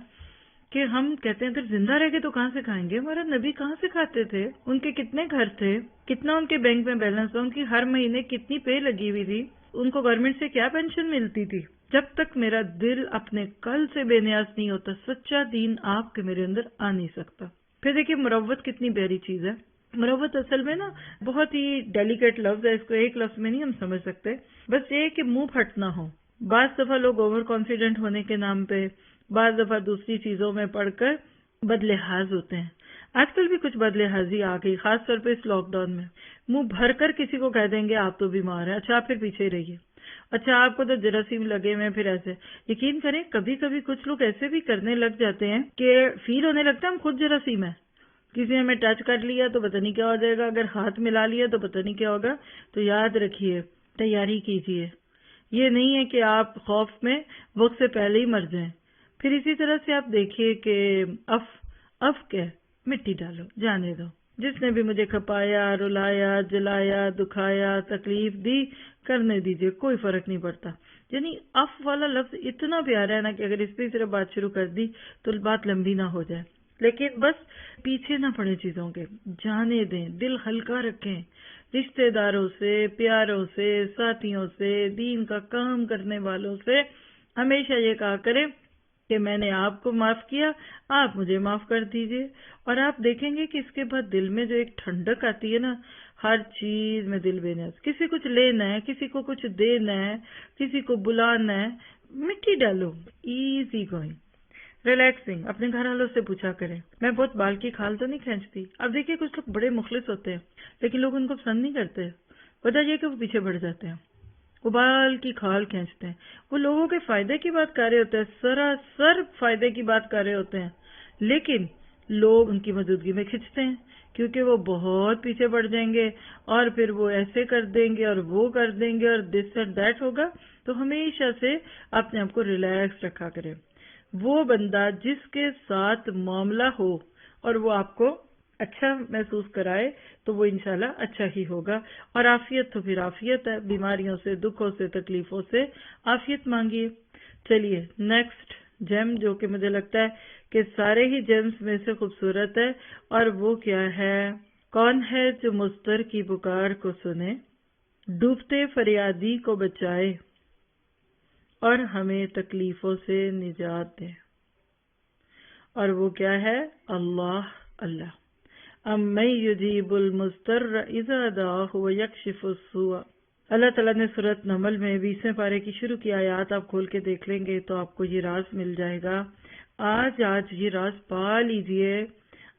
کہ ہم کہتے ہیں اگر زندہ رہ گئے تو کہاں سے کھائیں گے. ہمارا نبی کہاں سے کھاتے تھے؟ ان کے کتنے گھر تھے، کتنا ان کے بینک میں بیلنس تھا، ان کی ہر مہینے کتنی پے لگی ہوئی تھی، ان کو گورنمنٹ سے کیا پینشن ملتی تھی. جب تک میرا دل اپنے کل سے بے نیاز نہیں ہوتا، سچا دین آپ کے میرے اندر آ نہیں سکتا. پھر دیکھیے مروت کتنی پیاری چیز ہے. مروت اصل میں نا بہت ہی ڈیلیکیٹ لفظ ہے، اس کو ایک لفظ میں نہیں ہم سمجھ سکتے. بس یہ کہ منہ پھٹنا ہو. بعض دفعہ لوگ اوور کانفیڈنٹ ہونے کے نام پہ، بعض دفعہ دوسری چیزوں میں پڑھ کر بد لحاظ ہوتے ہیں. آج کل بھی کچھ بد لحاظی آ گئی، خاص طور پہ اس لاک ڈاؤن میں. منہ بھر کر کسی کو کہہ دیں گے آپ تو بیمار ہیں، اچھا آپ پھر پیچھے ہی رہیے، اچھا آپ کو تو جراثیم لگے ہوئے ہیں. پھر ایسے یقین کریں کبھی کبھی کچھ لوگ ایسے بھی کرنے لگ جاتے ہیں کہ فیل ہونے لگتا ہے ہم خود جراثیم ہیں. کسی نے ہمیں ٹچ کر لیا تو پتہ نہیں کیا ہو جائے گا، اگر ہاتھ ملا لیا تو پتہ نہیں کیا ہوگا. تو یاد رکھیے، تیاری کیجیے. یہ نہیں ہے کہ آپ خوف میں وقت سے پہلے ہی مر جائیں. پھر اسی طرح سے آپ دیکھیے کہ اف کیا، مٹی ڈالو، جانے دو. جس نے بھی مجھے کھپایا، رلایا، جلایا، دکھایا، تکلیف دی، کرنے دیجیے، کوئی فرق نہیں پڑتا. یعنی اف والا لفظ اتنا پیارا ہے نا کہ اگر اس پہ صرف بات شروع کر دی تو بات لمبی نہ ہو جائے. لیکن بس پیچھے نہ پڑے چیزوں کے، جانے دیں، دل ہلکا رکھیں. رشتہ داروں سے، پیاروں سے، ساتھیوں سے، دین کا کام کرنے والوں سے ہمیشہ یہ کہا کریں کہ میں نے آپ کو معاف کیا، آپ مجھے معاف کر دیجئے. اور آپ دیکھیں گے کہ اس کے بعد دل میں جو ایک ٹھنڈک آتی ہے نا، ہر چیز میں دل بے نیاز. کسی کچھ لینا ہے، کسی کو کچھ دینا ہے، کسی کو بلانا ہے، مٹی ڈالو. Easy going, relaxing. اپنے گھر والوں سے پوچھا کریں. میں بہت بال کی کھال تو نہیں کھینچتی. اب دیکھیے کچھ لوگ بڑے مخلص ہوتے ہیں لیکن لوگ ان کو پسند نہیں کرتے. وجہ یہ کہ وہ پیچھے بڑھ جاتے ہیں، وہ بال کی کھال کھینچتے ہیں. وہ لوگوں کے فائدے کی بات کر رہے ہوتے ہیں، سراسر فائدے کی بات کر رہے ہوتے ہیں، لیکن لوگ ان کی موجودگی میں کھنچتے ہیں کیونکہ وہ بہت پیچھے بڑھ جائیں گے اور پھر وہ ایسے کر دیں گے اور وہ کر دیں گے اور دس اور دیٹ ہوگا. تو ہمیشہ سے اپنے آپ کو ریلیکس رکھا کریں. وہ بندہ جس کے ساتھ معاملہ ہو اور وہ آپ کو اچھا محسوس کرائے تو وہ انشاءاللہ اچھا ہی ہوگا. اور عافیت تو پھر عافیت ہے. بیماریوں سے، دکھوں سے، تکلیفوں سے عافیت مانگیے. چلیے نیکسٹ جیم جو کہ مجھے لگتا ہے کہ سارے ہی جیمز میں سے خوبصورت ہے، اور وہ کیا ہے؟ کون ہے جو مضطر کی پکار کو سنے، ڈوبتے فریادی کو بچائے اور ہمیں تکلیفوں سے نجات دے. اور وہ کیا ہے؟ اللہ. اللہ امن یجیب المضطر اذا دعاہ ویکشف السوء. اللہ تعالیٰ نے سورۃ نمل میں 20ویں پارے کی شروع کی آیات آپ کھول کے دیکھ لیں گے تو آپ کو یہ راز مل جائے گا. آج یہ راز پا لیجئے.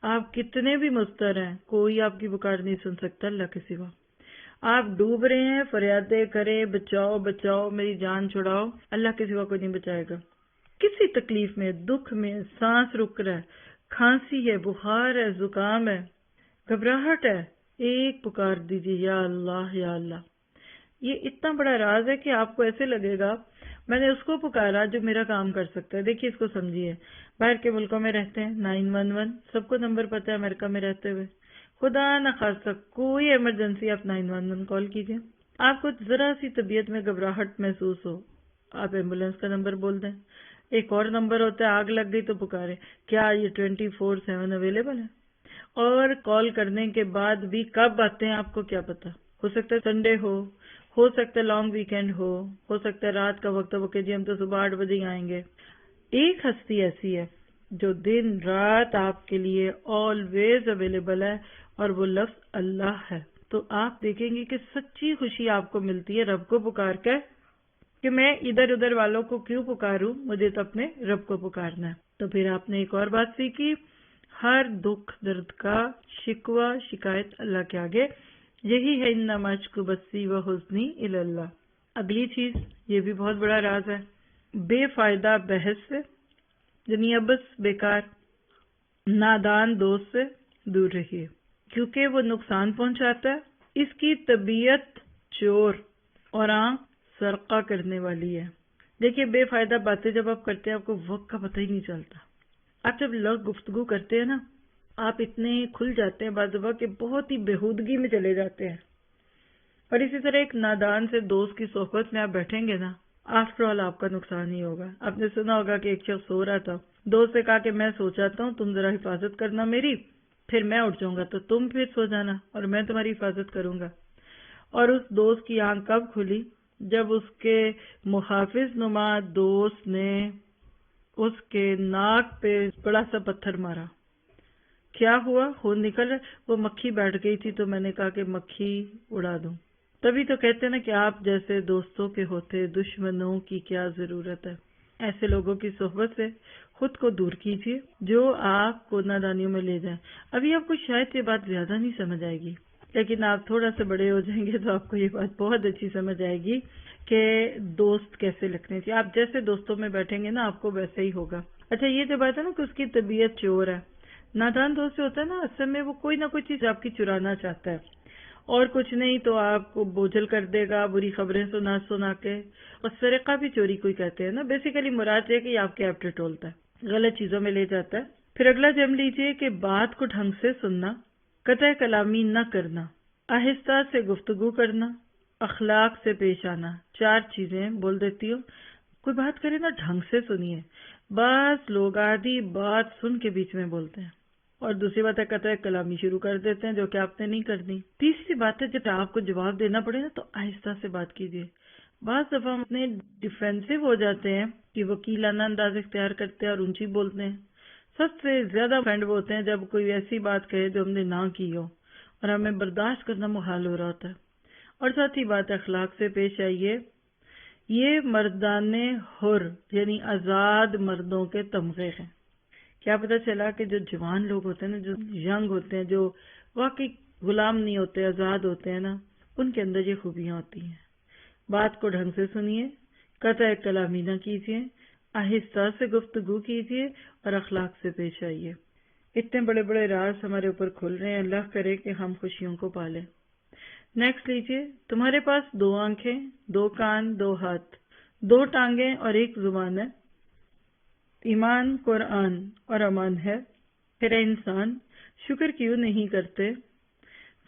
آپ کتنے بھی مضطر ہیں، کوئی آپ کی پکار نہیں سن سکتا اللہ کے سوا. آپ ڈوب رہے ہیں، فریادیں کریں بچاؤ بچاؤ میری جان چھڑاؤ، اللہ کے سوا کوئی نہیں بچائے گا. کسی تکلیف میں، دکھ میں، سانس رک رہا ہے، کھانسی ہے، بخار ہے، زکام ہے، گھبراہٹ ہے، ایک پکار دیجیے یا اللہ یا اللہ. یہ اتنا بڑا راز ہے کہ آپ کو ایسے لگے گا میں نے اس کو پکارا جو میرا کام کر سکتا ہے. دیکھیے اس کو سمجھیے. باہر کے ملکوں میں رہتے ہیں 911 سب کو نمبر پتہ ہے. امریکہ میں رہتے ہوئے خدا نہ خاصہ کوئی ایمرجنسی آپ 911 کال کیجئے. آپ کو ذرا سی طبیعت میں گھبراہٹ محسوس ہو، آپ ایمبولینس کا نمبر بول دیں. ایک اور نمبر ہوتا ہے آگ لگ گئی تو پکارے. کیا یہ 24/7 اویلیبل ہے؟ اور کال کرنے کے بعد بھی کب آتے ہیں آپ کو کیا پتا. ہو سکتا ہے سنڈے ہو سکتا ہے لانگ ویکینڈ ہو سکتا ہے رات کا وقت ہو کہ جی ہم تو صبح 8 بجے ہی آئیں گے. ایک ہستی ایسی ہے جو دن رات آپ کے لیے آلویز اویلیبل ہے اور وہ لفظ اللہ ہے. تو آپ دیکھیں گے کہ سچی خوشی آپ کو ملتی ہے رب کو پکار کر کہ میں ادھر ادھر والوں کو کیوں پکاروں، مجھے تو اپنے رب کو پکارنا ہے. تو پھر آپ نے ایک اور بات سیکھی، ہر دکھ درد کا شکوہ شکایت اللہ کے آگے، یہی ہے انما اشکو بثی و حزنی الی اللہ. اگلی چیز، یہ بھی بہت بڑا راز ہے، بے فائدہ بحث سے، یعنی ابس بیکار نادان دوست سے دور رہیے کیونکہ وہ نقصان پہنچاتا ہے. اس کی طبیعت چور اور آنکھ سرقہ کرنے والی ہے. دیکھیے بے فائدہ باتیں جب آپ کرتے ہیں آپ کو وقت کا پتہ ہی نہیں چلتا. آپ جب لوگ گفتگو کرتے ہیں نا، آپ اتنے کھل جاتے ہیں بعض دفعہ کہ بہت ہی بےہودگی میں چلے جاتے ہیں. اور اسی طرح ایک نادان سے دوست کی صحبت میں آپ بیٹھیں گے نا، آفٹر آل آپ کا نقصان ہی ہوگا. آپ نے سنا ہوگا کہ ایک شخص سو رہا تھا، دوست سے کہا کہ میں سو جاتا ہوں، تم ذرا حفاظت کرنا میری، پھر میں اٹھ جاؤں گا تو تم پھر سو جانا اور میں تمہاری حفاظت کروں گا. اور اس دوست کی آنکھ کب کھلی؟ جب اس کے محافظ نما دوست نے اس کے ناک پہ بڑا سا پتھر مارا. کیا ہوا؟ خون نکل رہا، وہ مکھی بیٹھ گئی تھی تو میں نے کہا کہ مکھی اڑا دوں. تبھی تو کہتے ہیں نا کہ آپ جیسے دوستوں کے ہوتے دشمنوں کی کیا ضرورت ہے. ایسے لوگوں کی صحبت سے خود کو دور کیجیے جو آپ کو نادانیوں میں لے جائیں. ابھی آپ کو شاید یہ بات زیادہ نہیں سمجھ آئے گی، لیکن آپ تھوڑا سا بڑے ہو جائیں گے تو آپ کو یہ بات بہت اچھی سمجھ آئے گی کہ دوست کیسے لگنے چاہیے. آپ جیسے دوستوں میں بیٹھیں گے نا آپ کو ویسے ہی ہوگا. اچھا یہ جو بات ہے نا کہ اس کی طبیعت چور ہے، نادان دوست سے ہوتا ہے نا، اصل میں وہ کوئی نہ کوئی چیز آپ کی چرانا چاہتا ہے اور کچھ نہیں تو آپ کو بوجھل کر دے گا، بری خبریں سنا کے. اور سرقہ بھی چوری کوئی کہتے ہیں نا، بیسیکلی مراد ہے کہ آپ کے ایپ ٹولتا ہے، غلط چیزوں میں لے جاتا ہے. پھر اگلا جم لیجئے کہ بات کو ڈھنگ سے سننا، قطع کلامی نہ کرنا، آہستہ سے گفتگو کرنا، اخلاق سے پیش آنا. 4 چیزیں بول دیتی ہوں. کوئی بات کرے نا ڈھنگ سے سنیے. بعض لوگ آدھی بات سن کے بیچ میں بولتے ہیں اور دوسری بات ہے قطع کلامی شروع کر دیتے ہیں جو کہ آپ نے نہیں کرنی. تیسری بات ہے جب آپ کو جواب دینا پڑے نا تو آہستہ سے بات کیجیے. بعض دفعہ ہم اتنے ڈیفینسو ہو جاتے ہیں کہ وکیلانہ انداز اختیار کرتے ہیں اور اونچی بولتے ہیں. سب سے زیادہ فرینڈ وہ ہوتے ہیں جب کوئی ایسی بات کہے جو ہم نے نہ کی ہو اور ہمیں برداشت کرنا محال ہو رہا ہوتا ہے. اور چوتھی بات اخلاق سے پیش آئیے. یہ مردان حر یعنی آزاد مردوں کے تمغے ہیں. کیا پتہ چلا کہ جو جوان لوگ ہوتے ہیں نا، جو ینگ ہوتے ہیں، جو واقعی غلام نہیں ہوتے، آزاد ہوتے ہیں نا، ان کے اندر یہ خوبیاں ہوتی ہیں. بات کو ڈھنگ سے سنیے، قطع کلامی نہ کیجیے، آہستہ سے گفتگو کیجیے اور اخلاق سے پیش آئیے. اتنے بڑے بڑے راز ہمارے اوپر کھل رہے ہیں، اللہ کرے کہ ہم خوشیوں کو پالیں. نیکسٹ لیجیے. تمہارے پاس 2 آنکھیں، 2 کان، 2 ہاتھ، 2 ٹانگیں اور 1 زبان ہے. ایمان، قرآن اور امان ہے. پھر انسان شکر کیوں نہیں کرتے؟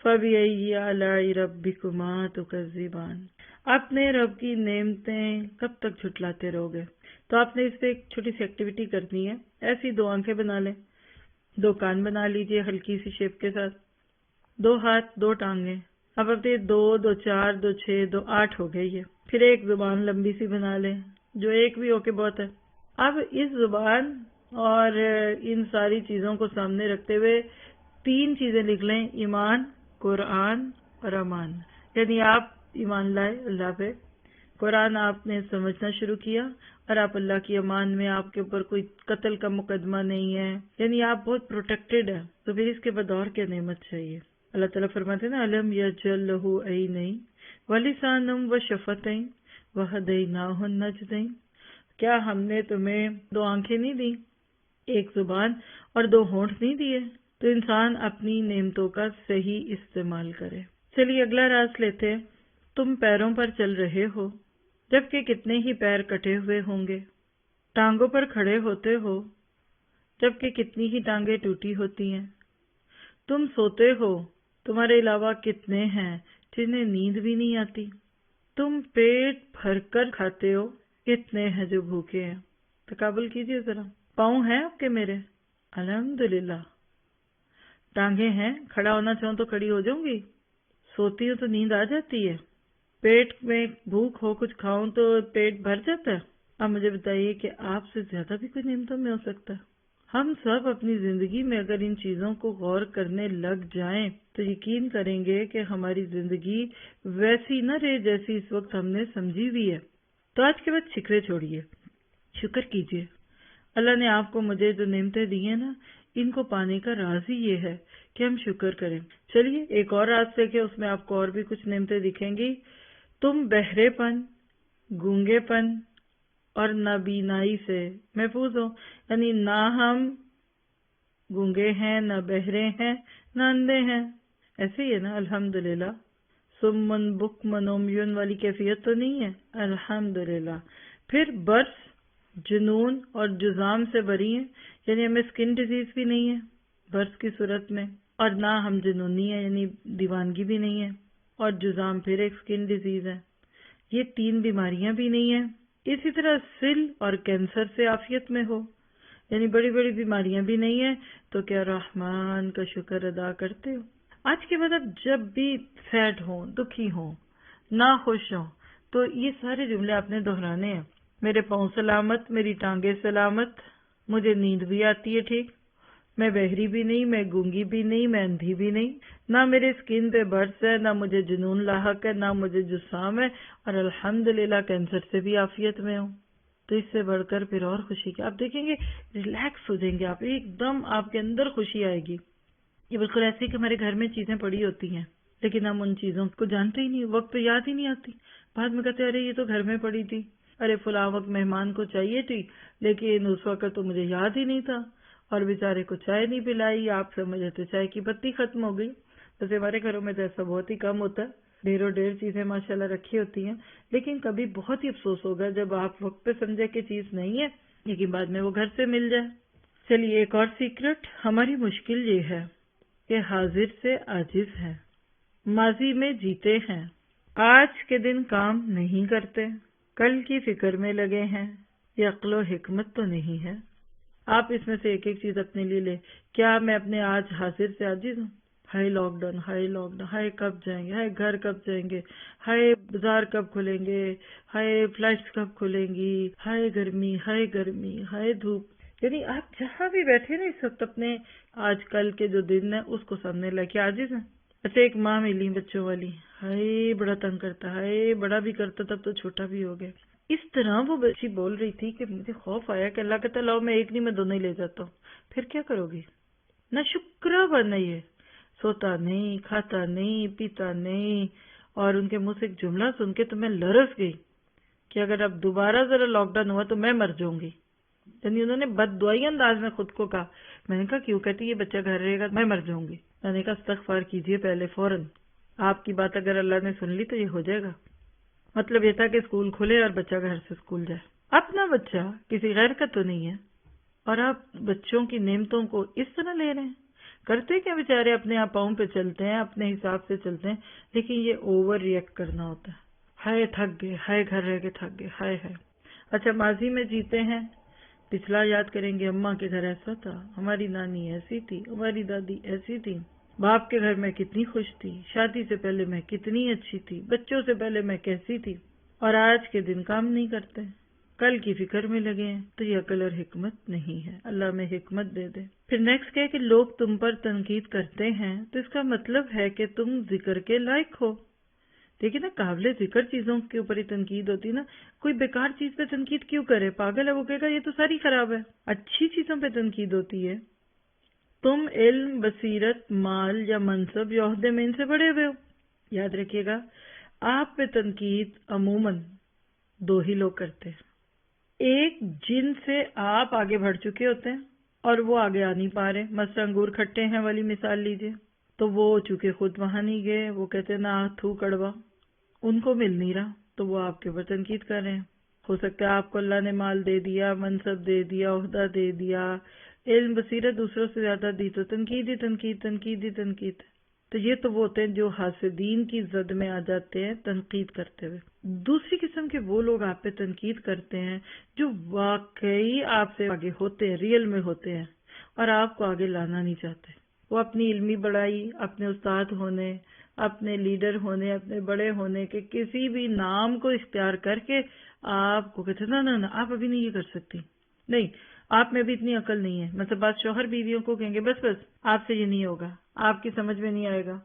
فَبِأَيِّ آلَاءِ رَبِّكُمَا تُكَذِّبَانِ. اپنے رب کی نعمتیں کب تک جھٹلاتے رہو گے؟ تو آپ نے اس پہ ایک چھوٹی سی ایکٹیویٹی کرنی ہے. ایسی 2 آنکھیں بنا لیں، 2 کان بنا لیجئے ہلکی سی شیپ کے ساتھ، 2 ہاتھ، 2 ٹانگیں. اب آپ 2 2 4 2 6 2 8 ہو گئے یہ. پھر 1 زبان لمبی سی بنا لیں، جو 1 بھی ہو کے بہت ہے. اب اس زبان اور ان ساری چیزوں کو سامنے رکھتے ہوئے 3 چیزیں لکھ لیں: ایمان، قرآن اور امان. یعنی آپ ایمان لائے اللہ پہ، قرآن آپ نے سمجھنا شروع کیا اور آپ اللہ کی امان میں، آپ کے اوپر کوئی قتل کا مقدمہ نہیں ہے، یعنی آپ بہت پروٹیکٹڈ ہیں. تو پھر اس کے بعد اور کیا نعمت چاہیے؟ اللہ تعالیٰ فرماتے ہیں نا علم یجعل لہ عینین ولسانا وشفتین وہدیناہ النجدین. کیا ہم نے تمہیں 2 آنکھیں نہیں دی، 1 زبان اور 2 ہونٹ نہیں دیے؟ تو انسان اپنی نعمتوں کا صحیح استعمال کرے. چلیے اگلا راز لیتے ہیں. تم پیروں پر چل رہے ہو جبکہ کتنے ہی پیر کٹے ہوئے ہوں گے. ٹانگوں پر کھڑے ہوتے ہو جبکہ کتنی ہی ٹانگیں ٹوٹی ہوتی ہیں. تم سوتے ہو، تمہارے علاوہ کتنے ہیں جنہیں نیند بھی نہیں آتی. تم پیٹ بھر کر کھاتے ہو، کتنے ہیں جو بھوکے ہیں. تقابل کیجئے ذرا. پاؤں ہیں آپ کے میرے؟ الحمدللہ. ٹانگیں ہیں، کھڑا ہونا چاہوں تو کھڑی ہو جاؤں گی، سوتی ہوں تو نیند آ جاتی ہے، پیٹ میں بھوک ہو کچھ کھاؤں تو پیٹ بھر جاتا ہے۔ اب مجھے بتائیے کہ آپ سے زیادہ بھی کوئی نعمتوں میں ہو سکتا ہے؟ ہم سب اپنی زندگی میں اگر ان چیزوں کو غور کرنے لگ جائیں تو یقین کریں گے کہ ہماری زندگی ویسی نہ رہے جیسی اس وقت ہم نے سمجھی ہوئی ہے۔ تو آج کے بعد شکرے چھوڑیے، شکر کیجیے۔ اللہ نے آپ کو مجھے جو نعمتیں دی ہیں نا، ان کو پانے کا راز ہی یہ ہے کہ ہم شکر کریں۔ چلیے ایک اور راز دیکھیں، اس میں آپ کو اور بھی کچھ نعمتیں دکھیں گی۔ تم بہرے پن، گونگے پن اور نابینائی سے محفوظ ہو، یعنی نہ ہم گونگے ہیں، نہ بہرے ہیں، نہ اندھے ہیں۔ ایسے ہی ہے نا الحمدللہ، سمن بکمن عمیون والی کیفیت تو نہیں ہے، الحمدللہ۔ پھر برس، جنون اور جزام سے بری ہیں، یعنی ہمیں سکن ڈیزیز بھی نہیں ہے برس کی صورت میں، اور نہ ہم جنونی ہیں یعنی دیوانگی بھی نہیں ہے، اور جزام پھر ایک سکن ڈیزیز ہے، یہ 3 بیماریاں بھی نہیں ہیں۔ اسی طرح سل اور کینسر سے عافیت میں ہو، یعنی بڑی بڑی بیماریاں بھی نہیں ہیں، تو کیا رحمان کا شکر ادا کرتے ہو؟ آج کے بعد اب جب بھی سیڈ ہوں، دکھی ہوں، ناخوش ہوں، تو یہ سارے جملے آپ نے دہرانے ہیں۔ میرے پاؤں سلامت، میری ٹانگیں سلامت، مجھے نیند بھی آتی ہے ٹھیک، میں بہری بھی نہیں، میں گونگی بھی نہیں، میں اندھی بھی نہیں، نہ میرے سکن پہ برس ہے، نہ مجھے جنون لاحق ہے، نہ مجھے جسام ہے، اور الحمدللہ کینسر سے بھی عافیت میں ہوں۔ تو اس سے بڑھ کر پھر اور خوشی کی آپ دیکھیں گے، ریلیکس ہو جائیں گے آپ، ایک دم آپ کے اندر خوشی آئے گی۔ یہ بالکل ایسے کہ ہمارے گھر میں چیزیں پڑی ہوتی ہیں لیکن ہم ان چیزوں کو جانتے ہی نہیں، وقت پہ یاد ہی نہیں آتی، بعد میں کہتے ہیں ارے یہ تو گھر میں پڑی تھی، ارے فلاں وقت مہمان کو چاہیے تھی لیکن اس وقت تو مجھے یاد ہی نہیں تھا، اور بیچارے کو چائے نہیں پلائی، آپ سمجھے تو چائے کی پتی ختم ہو گئی۔ ویسے ہمارے گھروں میں تو ایسا بہت ہی کم ہوتا ہے، ڈھیروں ڈھیر چیزیں ماشاءاللہ رکھی ہوتی ہیں، لیکن کبھی بہت ہی افسوس ہوگا جب آپ وقت پہ سمجھے کہ چیز نہیں ہے لیکن بعد میں وہ گھر سے مل جائے۔ چلیے ایک اور سیکرٹ، ہماری مشکل یہ ہے کہ حاضر سے عاجز ہیں، ماضی میں جیتے ہیں، آج کے دن کام نہیں کرتے، کل کی فکر میں لگے ہیں، یہ عقل و حکمت تو نہیں ہے۔ آپ اس میں سے ایک ایک چیز اپنے لیے لیں، کیا میں اپنے آج حاضر سے عاجز ہوں؟ ہائے لاک ڈاؤن، ہائے لاک ڈاؤن، ہائے کب جائیں گے، ہائے گھر کب جائیں گے، ہائے بازار کب کھلیں گے، ہائے فلائٹس کب کھلیں گی، ہائے گرمی، ہائے گرمی، ہائے دھوپ۔ یعنی آپ جہاں بھی بیٹھے نا اس وقت اپنے آج کل کے جو دن ہے اس کو سامنے لے کے عاجز ہیں۔ اچھا ایک ماں ملی بچوں والی، ہائے بڑا تنگ کرتا، ہائے بڑا بھی کرتا تب تو چھوٹا بھی ہو گیا۔ اس طرح وہ بچی بول رہی تھی کہ مجھے خوف آیا کہ اللہ کہتا لاؤ میں ایک نہیں میں دونوں ہی لے جاتا ہوں۔ پھر کیا کرو گی؟ نہ شکرا بنائیے، سوتا نہیں، کھاتا نہیں، پیتا نہیں، اور ان کے منہ سے ایک جملہ سن کے تو میں لرز گئی کہ اگر اب دوبارہ ذرا لاک ڈاؤن ہوا تو میں مر جاؤں گی۔ یعنی انہوں نے بد دعائی انداز میں خود کو کہا۔ میں نے کہا کیوں؟ کہتی یہ بچہ گھر رہے گا میں مر جاؤں گی۔ میں نے کہا استغفار کیجئے پہلے فوراً، آپ کی بات اگر اللہ نے سن لی تو یہ ہو جائے گا۔ مطلب یہ تھا کہ اسکول کھلے اور بچہ گھر سے اسکول جائے، اپنا بچہ کسی غیر کا تو نہیں ہے، اور آپ بچوں کی نعمتوں کو اس طرح لے رہے ہیں۔ کرتے کیا بیچارے اپنے آپ پاؤں پہ چلتے ہیں، اپنے حساب سے چلتے ہیں، لیکن یہ اوور ریئیکٹ کرنا ہوتا ہے۔ ہائے تھک گئے، ہائے گھر رہ کے تھک گئے، ہائے ہائے۔ اچھا ماضی میں جیتے ہیں، پچھلا یاد کریں گے، اماں کے گھر ایسا تھا، ہماری نانی ایسی تھی، ہماری دادی ایسی تھی، باپ کے گھر میں کتنی خوش تھی، شادی سے پہلے میں کتنی اچھی تھی، بچوں سے پہلے میں کیسی تھی، اور آج کے دن کام نہیں کرتے، کل کی فکر میں لگے ہیں، تو یہ عقل اور حکمت نہیں ہے۔ اللہ میں حکمت دے دے۔ پھر نیکسٹ کہے کہ لوگ تم پر تنقید کرتے ہیں تو اس کا مطلب ہے کہ تم ذکر کے لائق ہو۔ دیکھیں نا قابل ذکر چیزوں کے اوپر ہی تنقید ہوتی نا، کوئی بیکار چیز پہ تنقید کیوں کرے؟ پاگل ہے وہ، کہے گا یہ تو ساری خراب ہے۔ اچھی چیزوں پہ تنقید ہوتی ہے۔ تم علم، بصیرت، مال یا منصب یا عہدے میں ان سے بڑے ہوئے ہو۔ یاد رکھیے گا آپ پہ تنقید عموماً 2 ہی لوگ کرتے ہیں، ایک جن سے آپ آگے بڑھ چکے ہوتے ہیں اور وہ آگے آ نہیں پا رہے، مثلا انگور کھٹے ہیں والی مثال لیجئے، تو وہ چونکہ خود وہاں نہیں گئے، وہ کہتے ہیں نا تھو کڑوا، ان کو مل نہیں رہا تو وہ آپ کے اوپر تنقید کر رہے ہیں۔ ہو سکتا ہے آپ کو اللہ نے مال دے دیا، منصب دے دیا، عہدہ دے دیا، علم بصیرت دوسروں سے زیادہ دی، تو تنقید ہی تنقید، تنقید ہی تنقید۔ تو یہ تو وہ ہوتے ہیں جو حاسدین کی زد میں آ جاتے ہیں تنقید کرتے ہوئے۔ دوسری قسم کے وہ لوگ آپ پہ تنقید کرتے ہیں جو واقعی آپ سے آگے ہوتے ہیں، ریئل میں ہوتے ہیں، اور آپ کو آگے لانا نہیں چاہتے۔ وہ اپنی علمی بڑائی، اپنے استاد ہونے، اپنے لیڈر ہونے، اپنے بڑے ہونے کے کسی بھی نام کو اختیار کر کے آپ کو کہتے ہیں نا آپ ابھی نہیں یہ کر سکتی، نہیں آپ میں بھی اتنی عقل نہیں ہے. مطلب بعض شوہر بیویوں کو کہیں گے بس آپ سے یہ نہیں ہوگا، آپ کی سمجھ میں نہیں آئے گا.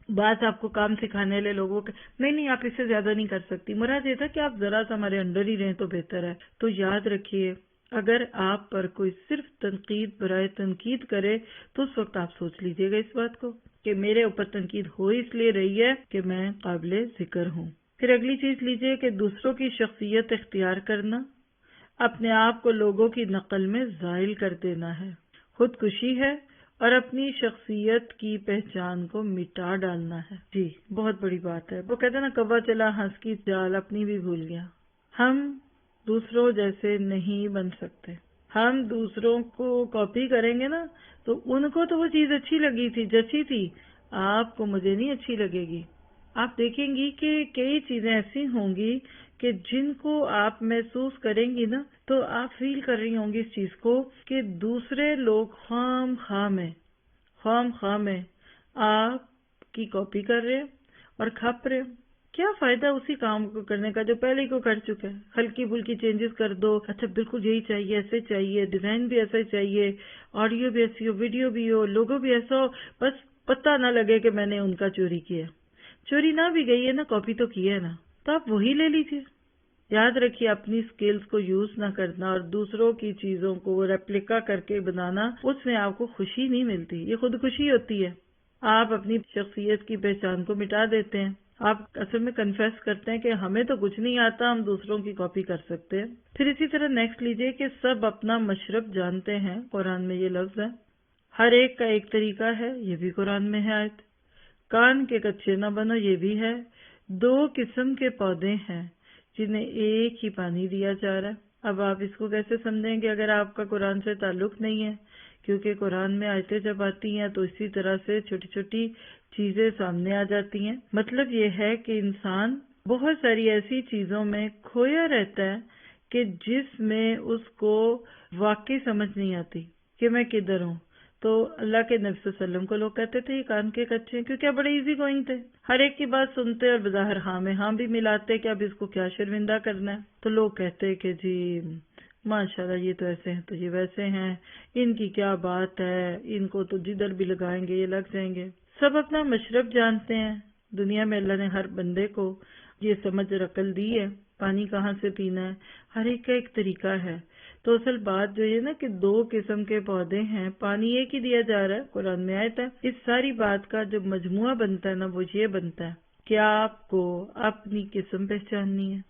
بعض آپ کو کام سکھانے والے لوگوں کے نہیں آپ اس سے زیادہ نہیں کر سکتی. مراد یہ تھا کہ آپ ذرا سا ہمارے انڈر ہی رہیں تو بہتر ہے. تو یاد رکھیے اگر آپ پر کوئی صرف تنقید برائے تنقید کرے تو اس وقت آپ سوچ لیجئے گا اس بات کو کہ میرے اوپر تنقید ہو اس لیے رہی ہے کہ میں قابل ذکر ہوں. پھر اگلی چیز لیجئے کہ دوسروں کی شخصیت اختیار کرنا اپنے آپ کو لوگوں کی نقل میں زائل کر دینا ہے، خودکشی ہے اور اپنی شخصیت کی پہچان کو مٹا ڈالنا ہے. جی بہت بڑی بات ہے. وہ کہتے ہیں نا کوا چلا ہنس کی چال اپنی بھی بھول گیا. ہم دوسروں جیسے نہیں بن سکتے. ہم دوسروں کو کاپی کریں گے نا تو ان کو تو وہ چیز اچھی لگی تھی، جچی تھی، آپ کو مجھے نہیں اچھی لگے گی. آپ دیکھیں گی کہ کئی چیزیں ایسی ہوں گی کہ جن کو آپ محسوس کریں گی نا تو آپ فیل کر رہی ہوں گی اس چیز کو کہ دوسرے لوگ خام خواہ میں آپ کی کاپی کر رہے اور کھپ رہے. کیا فائدہ اسی کام کو کرنے کا جو پہلے ہی کو کر چکا ہے. ہلکی پھلکی چینجز کر دو، اچھا بالکل یہی چاہیے، ایسے چاہیے، ڈیزائن بھی ایسا چاہیے، آڈیو بھی ایسی ہو، ویڈیو بھی ہو، لوگو بھی ایسا ہو، بس پتہ نہ لگے کہ میں نے ان کا چوری کیا. چوری نہ بھی گئی ہے نا، کاپی تو کی ہے نا، تو آپ وہی لے لیجیے. یاد رکھیے اپنی سکلز کو یوز نہ کرنا اور دوسروں کی چیزوں کو ریپلیکا کر کے بنانا، اس میں آپ کو خوشی نہیں ملتی، یہ خودکشی ہوتی ہے. آپ اپنی شخصیت کی پہچان کو مٹا دیتے ہیں. آپ اصل میں کنفیس کرتے ہیں کہ ہمیں تو کچھ نہیں آتا، ہم دوسروں کی کاپی کر سکتے ہیں. پھر اسی طرح نیکسٹ لیجئے کہ سب اپنا مشرب جانتے ہیں، قرآن میں یہ لفظ ہے. ہر ایک کا ایک طریقہ ہے، یہ بھی قرآن میں ہے آیت. کان کے کچے نہ بنو، یہ بھی ہے. 2 قسم کے پودے ہیں جنہیں ایک ہی پانی دیا جا رہا ہے. اب آپ اس کو کیسے سمجھیں گے اگر آپ کا قرآن سے تعلق نہیں ہے؟ کیونکہ قرآن میں آیتیں جب آتی ہیں تو اسی طرح سے چھوٹی چھوٹی چیزیں سامنے آ جاتی ہیں. مطلب یہ ہے کہ انسان بہت ساری ایسی چیزوں میں کھویا رہتا ہے کہ جس میں اس کو واقعی سمجھ نہیں آتی کہ میں کدھر ہوں. تو اللہ کے نبی صلی اللہ علیہ وسلم کو لوگ کہتے تھے یہ کان کے کچے ہیں، کیونکہ بڑے ایزی گوئنگ تھے، ہر ایک کی بات سنتے اور بظاہر ہاں میں ہاں بھی ملاتے کہ اب اس کو کیا شرمندہ کرنا ہے. تو لوگ کہتے کہ جی ماشاءاللہ یہ تو ایسے ہیں تو یہ ویسے ہیں، ان کی کیا بات ہے، ان کو تو جدھر بھی لگائیں گے یہ لگ جائیں گے. سب اپنا مشرب جانتے ہیں. دنیا میں اللہ نے ہر بندے کو یہ سمجھ اور عقل دی ہے، پانی کہاں سے پینا ہے، ہر ایک کا ایک طریقہ ہے. تو اصل بات جو ہے نا کہ 2 قسم کے پودے ہیں، پانی ایک ہی دیا جا رہا ہے، قرآن میں آیت ہے. اس ساری بات کا جو مجموعہ بنتا ہے نا وہ یہ بنتا ہے کہ آپ کو اپنی قسم پہچاننی ہے،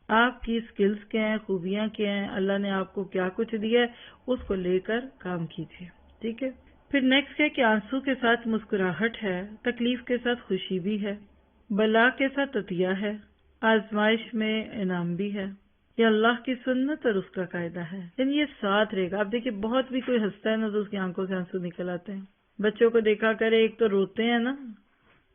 آپ کی سکلز کیا ہیں، خوبیاں کیا ہیں، اللہ نے آپ کو کیا کچھ دیا ہے، اس کو لے کر کام کیجیے. ٹھیک ہے. پھر نیکسٹ ہے کہ آنسو کے ساتھ مسکراہٹ ہے، تکلیف کے ساتھ خوشی بھی ہے، بلا کے ساتھ عطیہ ہے، آزمائش میں انعام بھی ہے. یہ اللہ کی سنت اور اس کا قاعدہ ہے، یعنی یہ ساتھ رہے گا. آپ دیکھیں بہت بھی کوئی ہنستا ہے نا تو اس کی آنکھوں سے آنسو نکل آتے ہیں. بچوں کو دیکھا کرے، ایک تو روتے ہیں نا،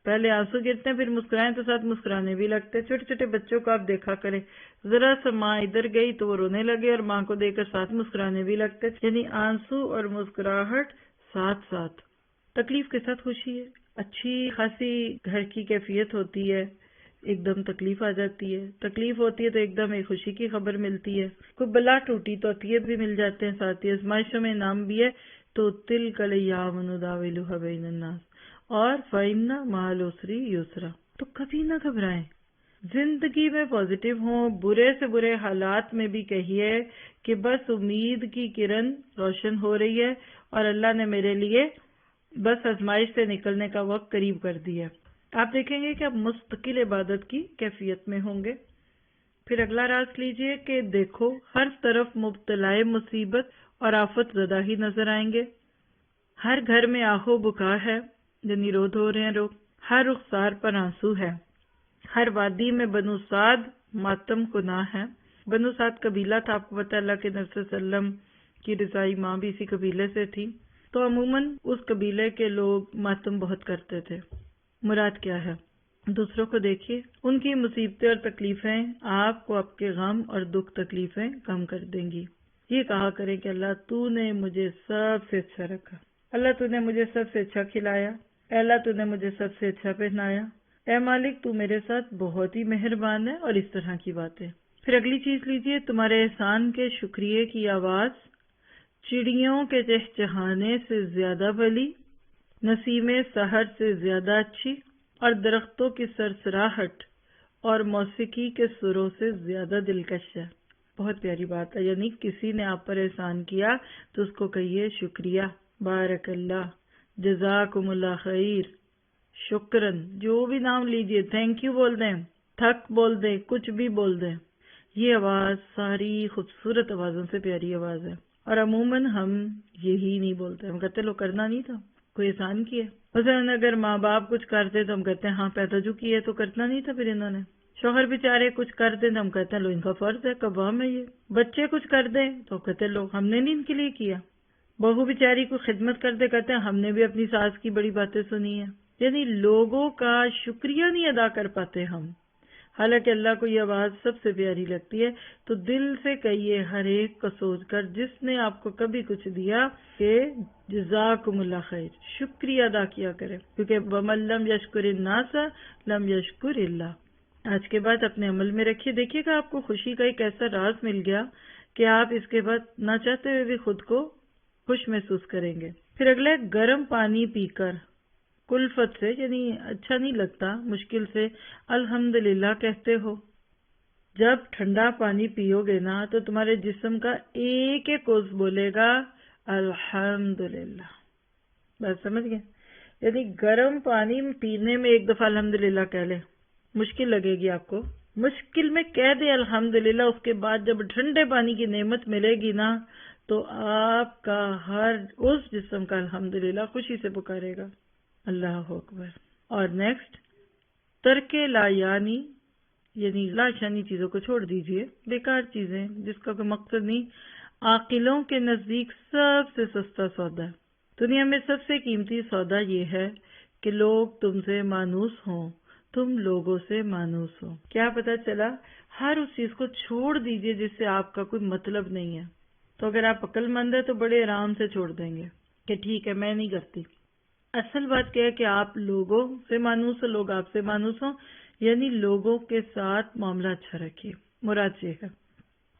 پہلے آنسو گرتے ہیں، پھر مسکرائیں تو ساتھ مسکرانے بھی لگتے ہیں. چھوٹے چھوٹے بچوں کو آپ دیکھا کرے، ذرا سا ماں ادھر گئی تو وہ رونے لگے اور ماں کو دیکھ کر ساتھ مسکرانے بھی لگتے ہیں. یعنی آنسو اور مسکراہٹ ساتھ ساتھ. تکلیف کے ساتھ خوشی ہے. اچھی خاصی گھر کی کیفیت ہوتی ہے، ایک دم تکلیف آ جاتی ہے، تکلیف ہوتی ہے تو ایک دم ایک خوشی کی خبر ملتی ہے. کوئی بلا ٹوٹی تو عطیے بھی مل جاتے ہیں ساتھ ہی، آزمائشوں میں انعام بھی ہے. تو تلک الایام نداولها بین الناس اور فإن مع العسر یسرا. تو کبھی نہ گھبرائیں، زندگی میں پازیٹیو ہوں. برے سے برے حالات میں بھی کہیے کہ بس امید کی کرن روشن ہو رہی ہے اور اللہ نے میرے لیے بس آزمائش سے نکلنے کا وقت قریب کر دیا. آپ دیکھیں گے کہ آپ مستقل عبادت کی کیفیت میں ہوں گے. پھر اگلا راز لیجئے کہ دیکھو ہر طرف مبتلائے مصیبت اور آفت زدہ ہی نظر آئیں گے. ہر گھر میں آہو بکا ہے، یعنی رود ہو رہے ہیں لوگ. ہر رخسار پر آنسو ہے. ہر وادی میں بنو سعد ماتم کناہ ہے. بنو سعد قبیلہ تھا، آپ کو پتہ ہے اللہ کے نبی صلی اللہ علیہ وسلم کی رضائی ماں بھی اسی قبیلے سے تھی. تو عموماً اس قبیلے کے لوگ ماتم بہت کرتے تھے. مراد کیا ہے؟ دوسروں کو دیکھیے، ان کی مصیبتیں اور تکلیفیں آپ کو آپ کے غم اور دکھ تکلیفیں کم کر دیں گی. یہ کہا کریں کہ اللہ تو نے مجھے سب سے اچھا رکھا. اللہ تو نے مجھے سب سے اچھا کھلایا، اے اللہ تو نے مجھے سب سے اچھا پہنایا، اے مالک تو میرے ساتھ بہت ہی مہربان ہے، اور اس طرح کی باتیں۔ پھر اگلی چیز لیجئے، تمہارے احسان کے شکریہ کی آواز چڑیوں کے چہچہانے سے زیادہ بھلی، نسیم سحر سے زیادہ اچھی، اور درختوں کی سرسراہٹ اور موسیقی کے سروں سے زیادہ دلکش ہے۔ بہت پیاری بات ہے، یعنی کسی نے آپ پر احسان کیا تو اس کو کہیے شکریہ، بارک اللہ، جزاکم اللہ خیر، شکرن، جو بھی نام لیجئے، تھینک یو بول دیں، تھک بول دیں، کچھ بھی بول دیں۔ یہ آواز ساری خوبصورت آوازوں سے پیاری آواز ہے، اور عموماً ہم یہی نہیں بولتے، ہم کہتے لو کرنا نہیں تھا، کوئی احسان کیا۔ مثلا اگر ماں باپ کچھ کرتے تو ہم کہتے ہیں ہاں پیدا جو کیے تو کرنا نہیں تھا، پھر انہوں نے۔ شوہر بیچارے کچھ کر دیں تو ہم کہتے ہیں لو ان کا فرض ہے، قوام ہے یہ۔ بچے کچھ کر دیں تو کہتے لو ہم نے نہیں ان کے لیے کیا۔ بہو بیچاری کو خدمت کرتے کہتے ہیں ہم نے بھی اپنی ساس کی بڑی باتیں سنی ہیں۔ یعنی لوگوں کا شکریہ نہیں ادا کر پاتے ہم، حالانکہ اللہ کو یہ آواز سب سے پیاری لگتی ہے۔ تو دل سے کہیے ہر ایک کو سوچ کر، جس نے آپ کو کبھی کچھ دیا، کہ جزاکم اللہ خیر، شکریہ ادا کیا کرے، کیونکہ وَمَن لَّمْ يَشْكُرِ النَّاسَ لَمْ يَشْكُرِ اللَّهَ۔ آج کے بعد اپنے عمل میں رکھیے، دیکھیے گا آپ کو خوشی کا ایک ایسا راز مل گیا کہ آپ اس کے بعد نہ چاہتے ہوئے بھی خود کو خوش محسوس کریں گے۔ پھر اگلا ہے گرم پانی پی کر کلفت سے، یعنی اچھا نہیں لگتا، مشکل سے الحمدللہ کہتے ہو۔ جب ٹھنڈا پانی پیو گے نا تو تمہارے جسم کا ایک ایک عضو بولے گا الحمدللہ۔ بس سمجھ گئے؟ یعنی گرم پانی پینے میں ایک دفعہ الحمدللہ کہہ لیں، مشکل لگے گی آپ کو، مشکل میں کہہ دیں الحمدللہ، اس کے بعد جب ٹھنڈے پانی کی نعمت ملے گی نا تو آپ کا ہر اس جسم کا الحمدللہ خوشی سے پکارے گا، اللہ اکبر۔ اور نیکسٹ، ترک لا یعنی لاشانی چیزوں کو چھوڑ دیجئے، بیکار چیزیں جس کا کوئی مقصد نہیں۔ عاقلوں کے نزدیک سب سے سستا سودا ہے، دنیا میں سب سے قیمتی سودا یہ ہے کہ لوگ تم سے مانوس ہوں، تم لوگوں سے مانوس ہو۔ کیا پتا چلا؟ ہر اس چیز کو چھوڑ دیجئے جس سے آپ کا کوئی مطلب نہیں ہے۔ تو اگر آپ عقل مند ہیں تو بڑے آرام سے چھوڑ دیں گے کہ ٹھیک ہے میں نہیں کرتی۔ اصل بات کیا ہے کہ آپ لوگوں سے مانوس ہو، لوگ آپ سے مانوس ہوں، یعنی لوگوں کے ساتھ معاملہ اچھا رکھیے، مراد یہ ہے۔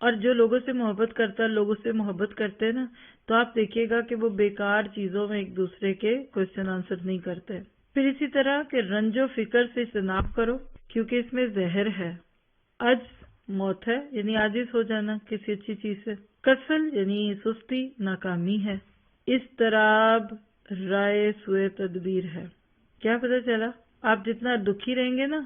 اور جو لوگوں سے محبت کرتا ہے، لوگوں سے محبت کرتے ہیں نا، تو آپ دیکھیے گا کہ وہ بیکار چیزوں میں ایک دوسرے کے کوشچن آنسر نہیں کرتے۔ پھر اسی طرح کہ رنج و فکر سے اجتناب کرو، کیونکہ اس میں زہر ہے۔ عجز موت ہے، یعنی عاجز ہو جانا کسی اچھی چیز سے۔ کسل یعنی سستی، ناکامی ہے۔ اضطراب رائے سوئے تدبیر ہے۔ کیا پتہ چلا؟ آپ جتنا دکھی رہیں گے نا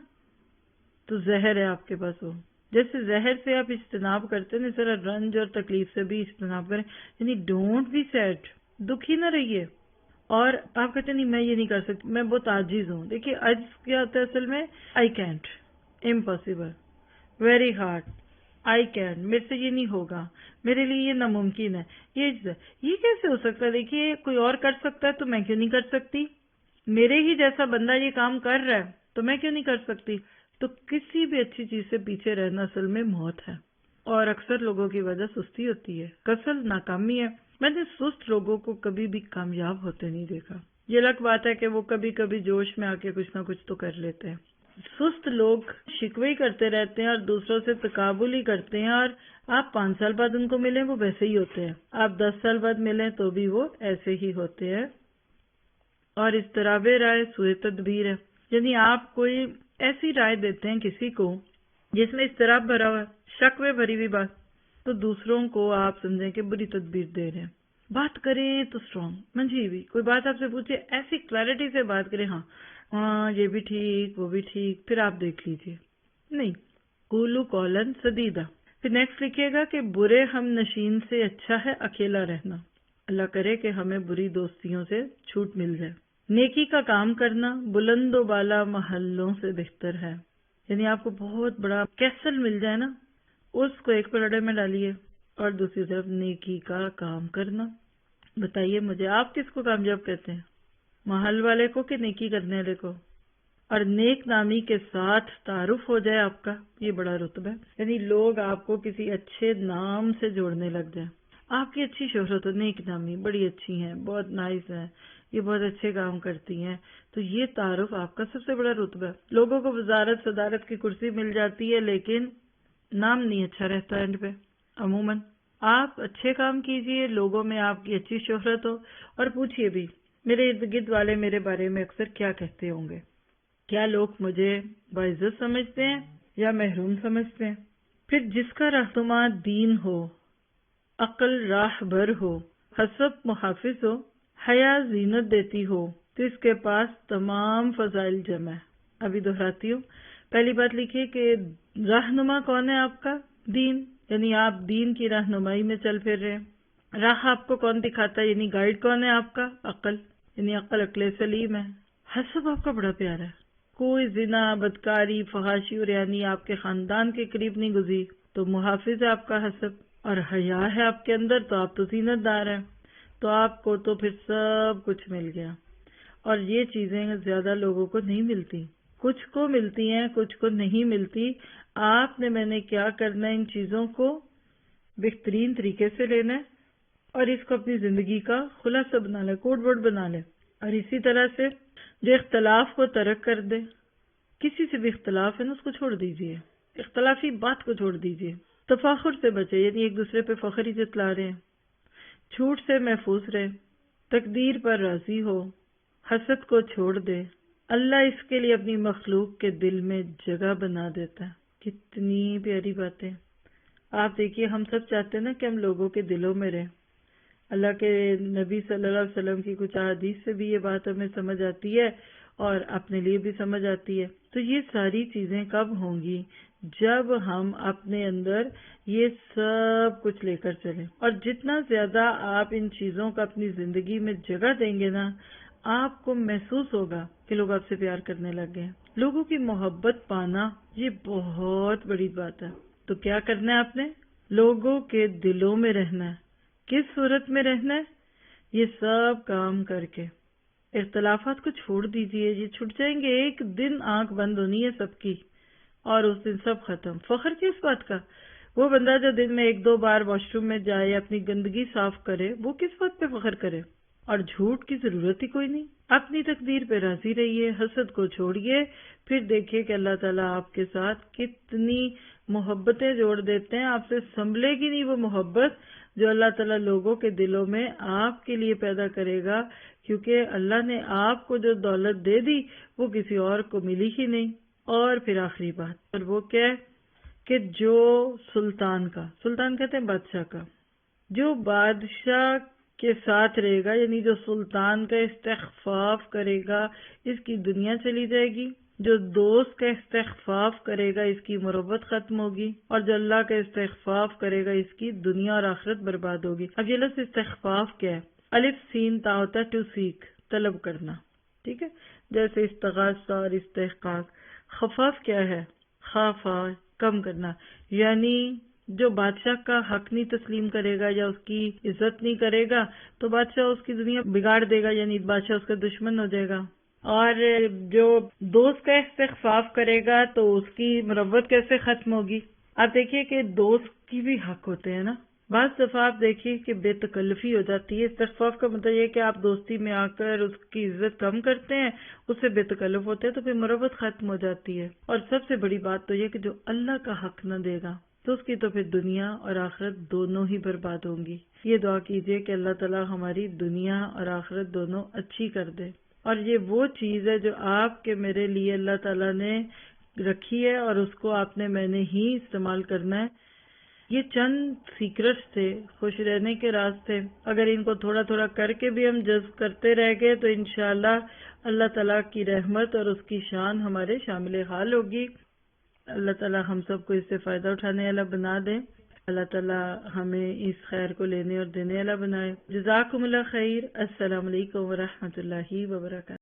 تو زہر ہے آپ کے پاس وہ۔ جیسے زہر سے آپ اجتناب کرتے ہیں، اس طرح رنج اور تکلیف سے بھی اجتناب کریں، یعنی ڈونٹ بی سیڈ، دکھی نہ رہیے۔ اور آپ کہتے ہیں نہیں میں یہ نہیں کر سکتی، میں بہت عاجز ہوں۔ دیکھیے عجز کیا ہوتا ہے اصل میں؟ I can't, impossible, very hard, I can't, میرے سے یہ نہیں ہوگا، میرے لیے یہ ناممکن ہے، یہ کیسے ہو سکتا ہے؟ دیکھیے کوئی اور کر سکتا ہے تو میں کیوں نہیں کر سکتی؟ میرے ہی جیسا بندہ یہ کام کر رہا ہے تو میں کیوں نہیں کر سکتی؟ تو کسی بھی اچھی چیز سے پیچھے رہنا اصل میں موت ہے، اور اکثر لوگوں کی وجہ سستی ہوتی ہے، کسل ناکامی ہے۔ میں نے سست لوگوں کو کبھی بھی کامیاب ہوتے نہیں دیکھا۔ یہ الگ بات ہے کہ وہ کبھی کبھی جوش میں آ کے کچھ نہ کچھ تو کر لیتے ہیں۔ سست لوگ شکوے ہی کرتے رہتے ہیں اور دوسروں سے تقابل ہی کرتے ہیں، اور آپ 5 سال بعد ان کو ملیں وہ ویسے ہی ہوتے ہیں، آپ 10 سال بعد ملیں تو بھی وہ ایسے ہی ہوتے ہیں۔ اور اضطراب رائے سوء تدبیر ہے، یعنی آپ کوئی ایسی رائے دیتے ہیں کسی کو جس میں اضطراب بھرا ہوا ہے، شک میں بھری ہوئی بات، تو دوسروں کو آپ سمجھیں کہ بری تدبیر دے رہے ہیں۔ بات کریں تو اسٹرانگ، منجھی بھی، کوئی بات آپ سے پوچھے ایسی کلیئرٹی سے بات کریں، ہاں یہ بھی ٹھیک وہ بھی ٹھیک، پھر آپ دیکھ لیجئے، نہیں قولوا قولا سدیدا۔ پھر نیکسٹ لکھیے گا کہ برے ہم نشین سے اچھا ہے اکیلا رہنا۔ اللہ کرے کہ ہمیں بری دوستیوں سے چھوٹ مل جائے۔ نیکی کا کام کرنا بلند و بالا محلوں سے بہتر ہے، یعنی آپ کو بہت بڑا کیسل مل جائے نا، اس کو ایک پلڑے میں ڈالیے، اور دوسری طرف نیکی کا کام کرنا۔ بتائیے مجھے آپ کس کو کامیاب کہتے ہیں؟ محل والے کو کہ نیکی کرنے والے کو؟ اور نیک نامی کے ساتھ تعارف ہو جائے آپ کا، یہ بڑا رتبہ ہے، یعنی لوگ آپ کو کسی اچھے نام سے جوڑنے لگ جائیں۔ آپ کی اچھی شہرت ہو، نیک نامی، بڑی اچھی ہیں، بہت نائس ہیں، یہ بہت اچھے کام کرتی ہیں، تو یہ تعارف آپ کا سب سے بڑا رتبہ ہے۔ لوگوں کو وزارت صدارت کی کرسی مل جاتی ہے لیکن نام نہیں اچھا رہتا اینڈ پہ۔ عموماً آپ اچھے کام کیجئے، لوگوں میں آپ کی اچھی شہرت ہو، اور پوچھئے بھی میرے ارد گرد والے میرے بارے میں اکثر کیا کہتے ہوں گے، کیا لوگ مجھے باعزت سمجھتے ہیں یا محروم سمجھتے ہیں؟ پھر جس کا رہنما دین ہو، عقل راہ بر ہو، حسب محافظ ہو، حیا زینت دیتی ہو، تو اس کے پاس تمام فضائل جمع ہے۔ ابھی دہراتی ہوں، پہلی بات لکھیے کہ رہنما کون ہے آپ کا؟ دین، یعنی آپ دین کی رہنمائی میں چل پھر رہے ہیں۔ راہ آپ کو کون دکھاتا ہے، یعنی گائیڈ کون ہے آپ کا؟ عقل، یعنی عقل سلیم ہے۔ حسب آپ کا بڑا پیارا ہے، کوئی زنا، بدکاری، فحاشی اور یعنی آپ کے خاندان کے قریب نہیں گزری، تو محافظ ہے آپ کا حسب، اور حیا ہے آپ کے اندر تو آپ تو زینت دار ہیں، تو آپ کو تو پھر سب کچھ مل گیا۔ اور یہ چیزیں زیادہ لوگوں کو نہیں ملتی، کچھ کو ملتی ہیں، کچھ کو نہیں ملتی۔ آپ نے میں نے کیا کرنا ہے، ان چیزوں کو بہترین طریقے سے لینا ہے اور اس کو اپنی زندگی کا خلاصہ بنا لے، کوڈ ورڈ بنا لے۔ اور اسی طرح سے جو اختلاف کو ترک کر دے، کسی سے بھی اختلاف ہے نا اس کو چھوڑ دیجئے، اختلافی بات کو چھوڑ دیجئے، تفاخر سے بچے، یعنی ایک دوسرے پہ فخر ہی جتلا رہے ہیں، جھوٹ سے محفوظ رہے، تقدیر پر راضی ہو، حسد کو چھوڑ دے۔ اللہ اس کے لیے اپنی مخلوق کے دل میں جگہ بنا دیتا ہے۔ کتنی پیاری باتیں۔ آپ دیکھیے ہم سب چاہتے ہیں نا کہ ہم لوگوں کے دلوں میں رہیں۔ اللہ کے نبی صلی اللہ علیہ وسلم کی کچھ احادیث سے بھی یہ بات ہمیں سمجھ آتی ہے اور اپنے لیے بھی سمجھ آتی ہے۔ تو یہ ساری چیزیں کب ہوں گی؟ جب ہم اپنے اندر یہ سب کچھ لے کر چلیں، اور جتنا زیادہ آپ ان چیزوں کا اپنی زندگی میں جگہ دیں گے نا، آپ کو محسوس ہوگا کہ لوگ آپ سے پیار کرنے لگ گئے۔ لوگوں کی محبت پانا یہ بہت بڑی بات ہے۔ تو کیا کرنا ہے آپ نے؟ لوگوں کے دلوں میں رہنا ہے۔ کس صورت میں رہنا ہے؟ یہ سب کام کر کے اختلافات کو چھوڑ دیجئے، یہ چھٹ جائیں گے، ایک دن آنکھ بند ہونی ہے سب کی اور اس دن سب ختم۔ فخر کس بات کا؟ وہ بندہ جو دن میں 1-2 بار واش روم میں جائے، اپنی گندگی صاف کرے، وہ کس بات پہ فخر کرے؟ اور جھوٹ کی ضرورت ہی کوئی نہیں۔ اپنی تقدیر پہ راضی رہیے، حسد کو چھوڑیے، پھر دیکھیے کہ اللہ تعالیٰ آپ کے ساتھ کتنی محبتیں جوڑ دیتے ہیں۔ آپ سے سنبھلے گی نہیں وہ محبت جو اللہ تعالیٰ لوگوں کے دلوں میں آپ کے لیے پیدا کرے گا، کیونکہ اللہ نے آپ کو جو دولت دے دی وہ کسی اور کو ملی ہی نہیں۔ اور پھر آخری بات، اور وہ کیا ہے کہ جو سلطان کہتے ہیں بادشاہ کا، جو بادشاہ کے ساتھ رہے گا، یعنی جو سلطان کا استخفاف کرے گا، اس کی دنیا چلی جائے گی۔ جو دوست کا استخفاف کرے گا، اس کی مربت ختم ہوگی، اور جو اللہ کا استخفاف کرے گا، اس کی دنیا اور آخرت برباد ہوگی۔ اب یہ لفظ استخفاف کیا ہے؟ الف سین تا ہوتا ہے ٹو سیک، طلب کرنا، ٹھیک ہے، جیسے استغاثہ اور استحقاق۔ خفاف کیا ہے؟ خافا، کم کرنا، یعنی جو بادشاہ کا حق نہیں تسلیم کرے گا یا اس کی عزت نہیں کرے گا تو بادشاہ اس کی دنیا بگاڑ دے گا، یعنی بادشاہ اس کا دشمن ہو جائے گا۔ اور جو دوست کا استخفاف کرے گا تو اس کی مربت کیسے ختم ہوگی؟ آپ دیکھیے کہ دوست کی بھی حق ہوتے ہیں نا، بعض دفعہ آپ دیکھیے کہ بے تکلفی ہو جاتی ہے۔ استخفاف کا مطلب یہ کہ آپ دوستی میں آ کر اس کی عزت کم کرتے ہیں، اس سے بے تکلف ہوتے ہیں، تو پھر مربت ختم ہو جاتی ہے۔ اور سب سے بڑی بات تو یہ کہ جو اللہ کا حق نہ دے گا تو اس کی تو پھر دنیا اور آخرت دونوں ہی برباد ہوں گی۔ یہ دعا کیجئے کہ اللہ تعالیٰ ہماری دنیا اور آخرت دونوں اچھی کر دے۔ اور یہ وہ چیز ہے جو آپ کے میرے لیے اللہ تعالیٰ نے رکھی ہے، اور اس کو آپ نے میں نے ہی استعمال کرنا ہے۔ یہ چند سیکرٹس تھے، خوش رہنے کے راز تھے۔ اگر ان کو تھوڑا تھوڑا کر کے بھی ہم جذب کرتے رہ گئے تو انشاءاللہ اللہ تعالیٰ کی رحمت اور اس کی شان ہمارے شامل حال ہوگی۔ اللہ تعالیٰ ہم سب کو اس سے فائدہ اٹھانے والا بنا دے۔ اللہ تعالیٰ ہمیں اس خیر کو لینے اور دینے والا بنائے۔ جزاکم اللہ خیر۔ السلام علیکم ورحمۃ اللہ وبرکاتہ۔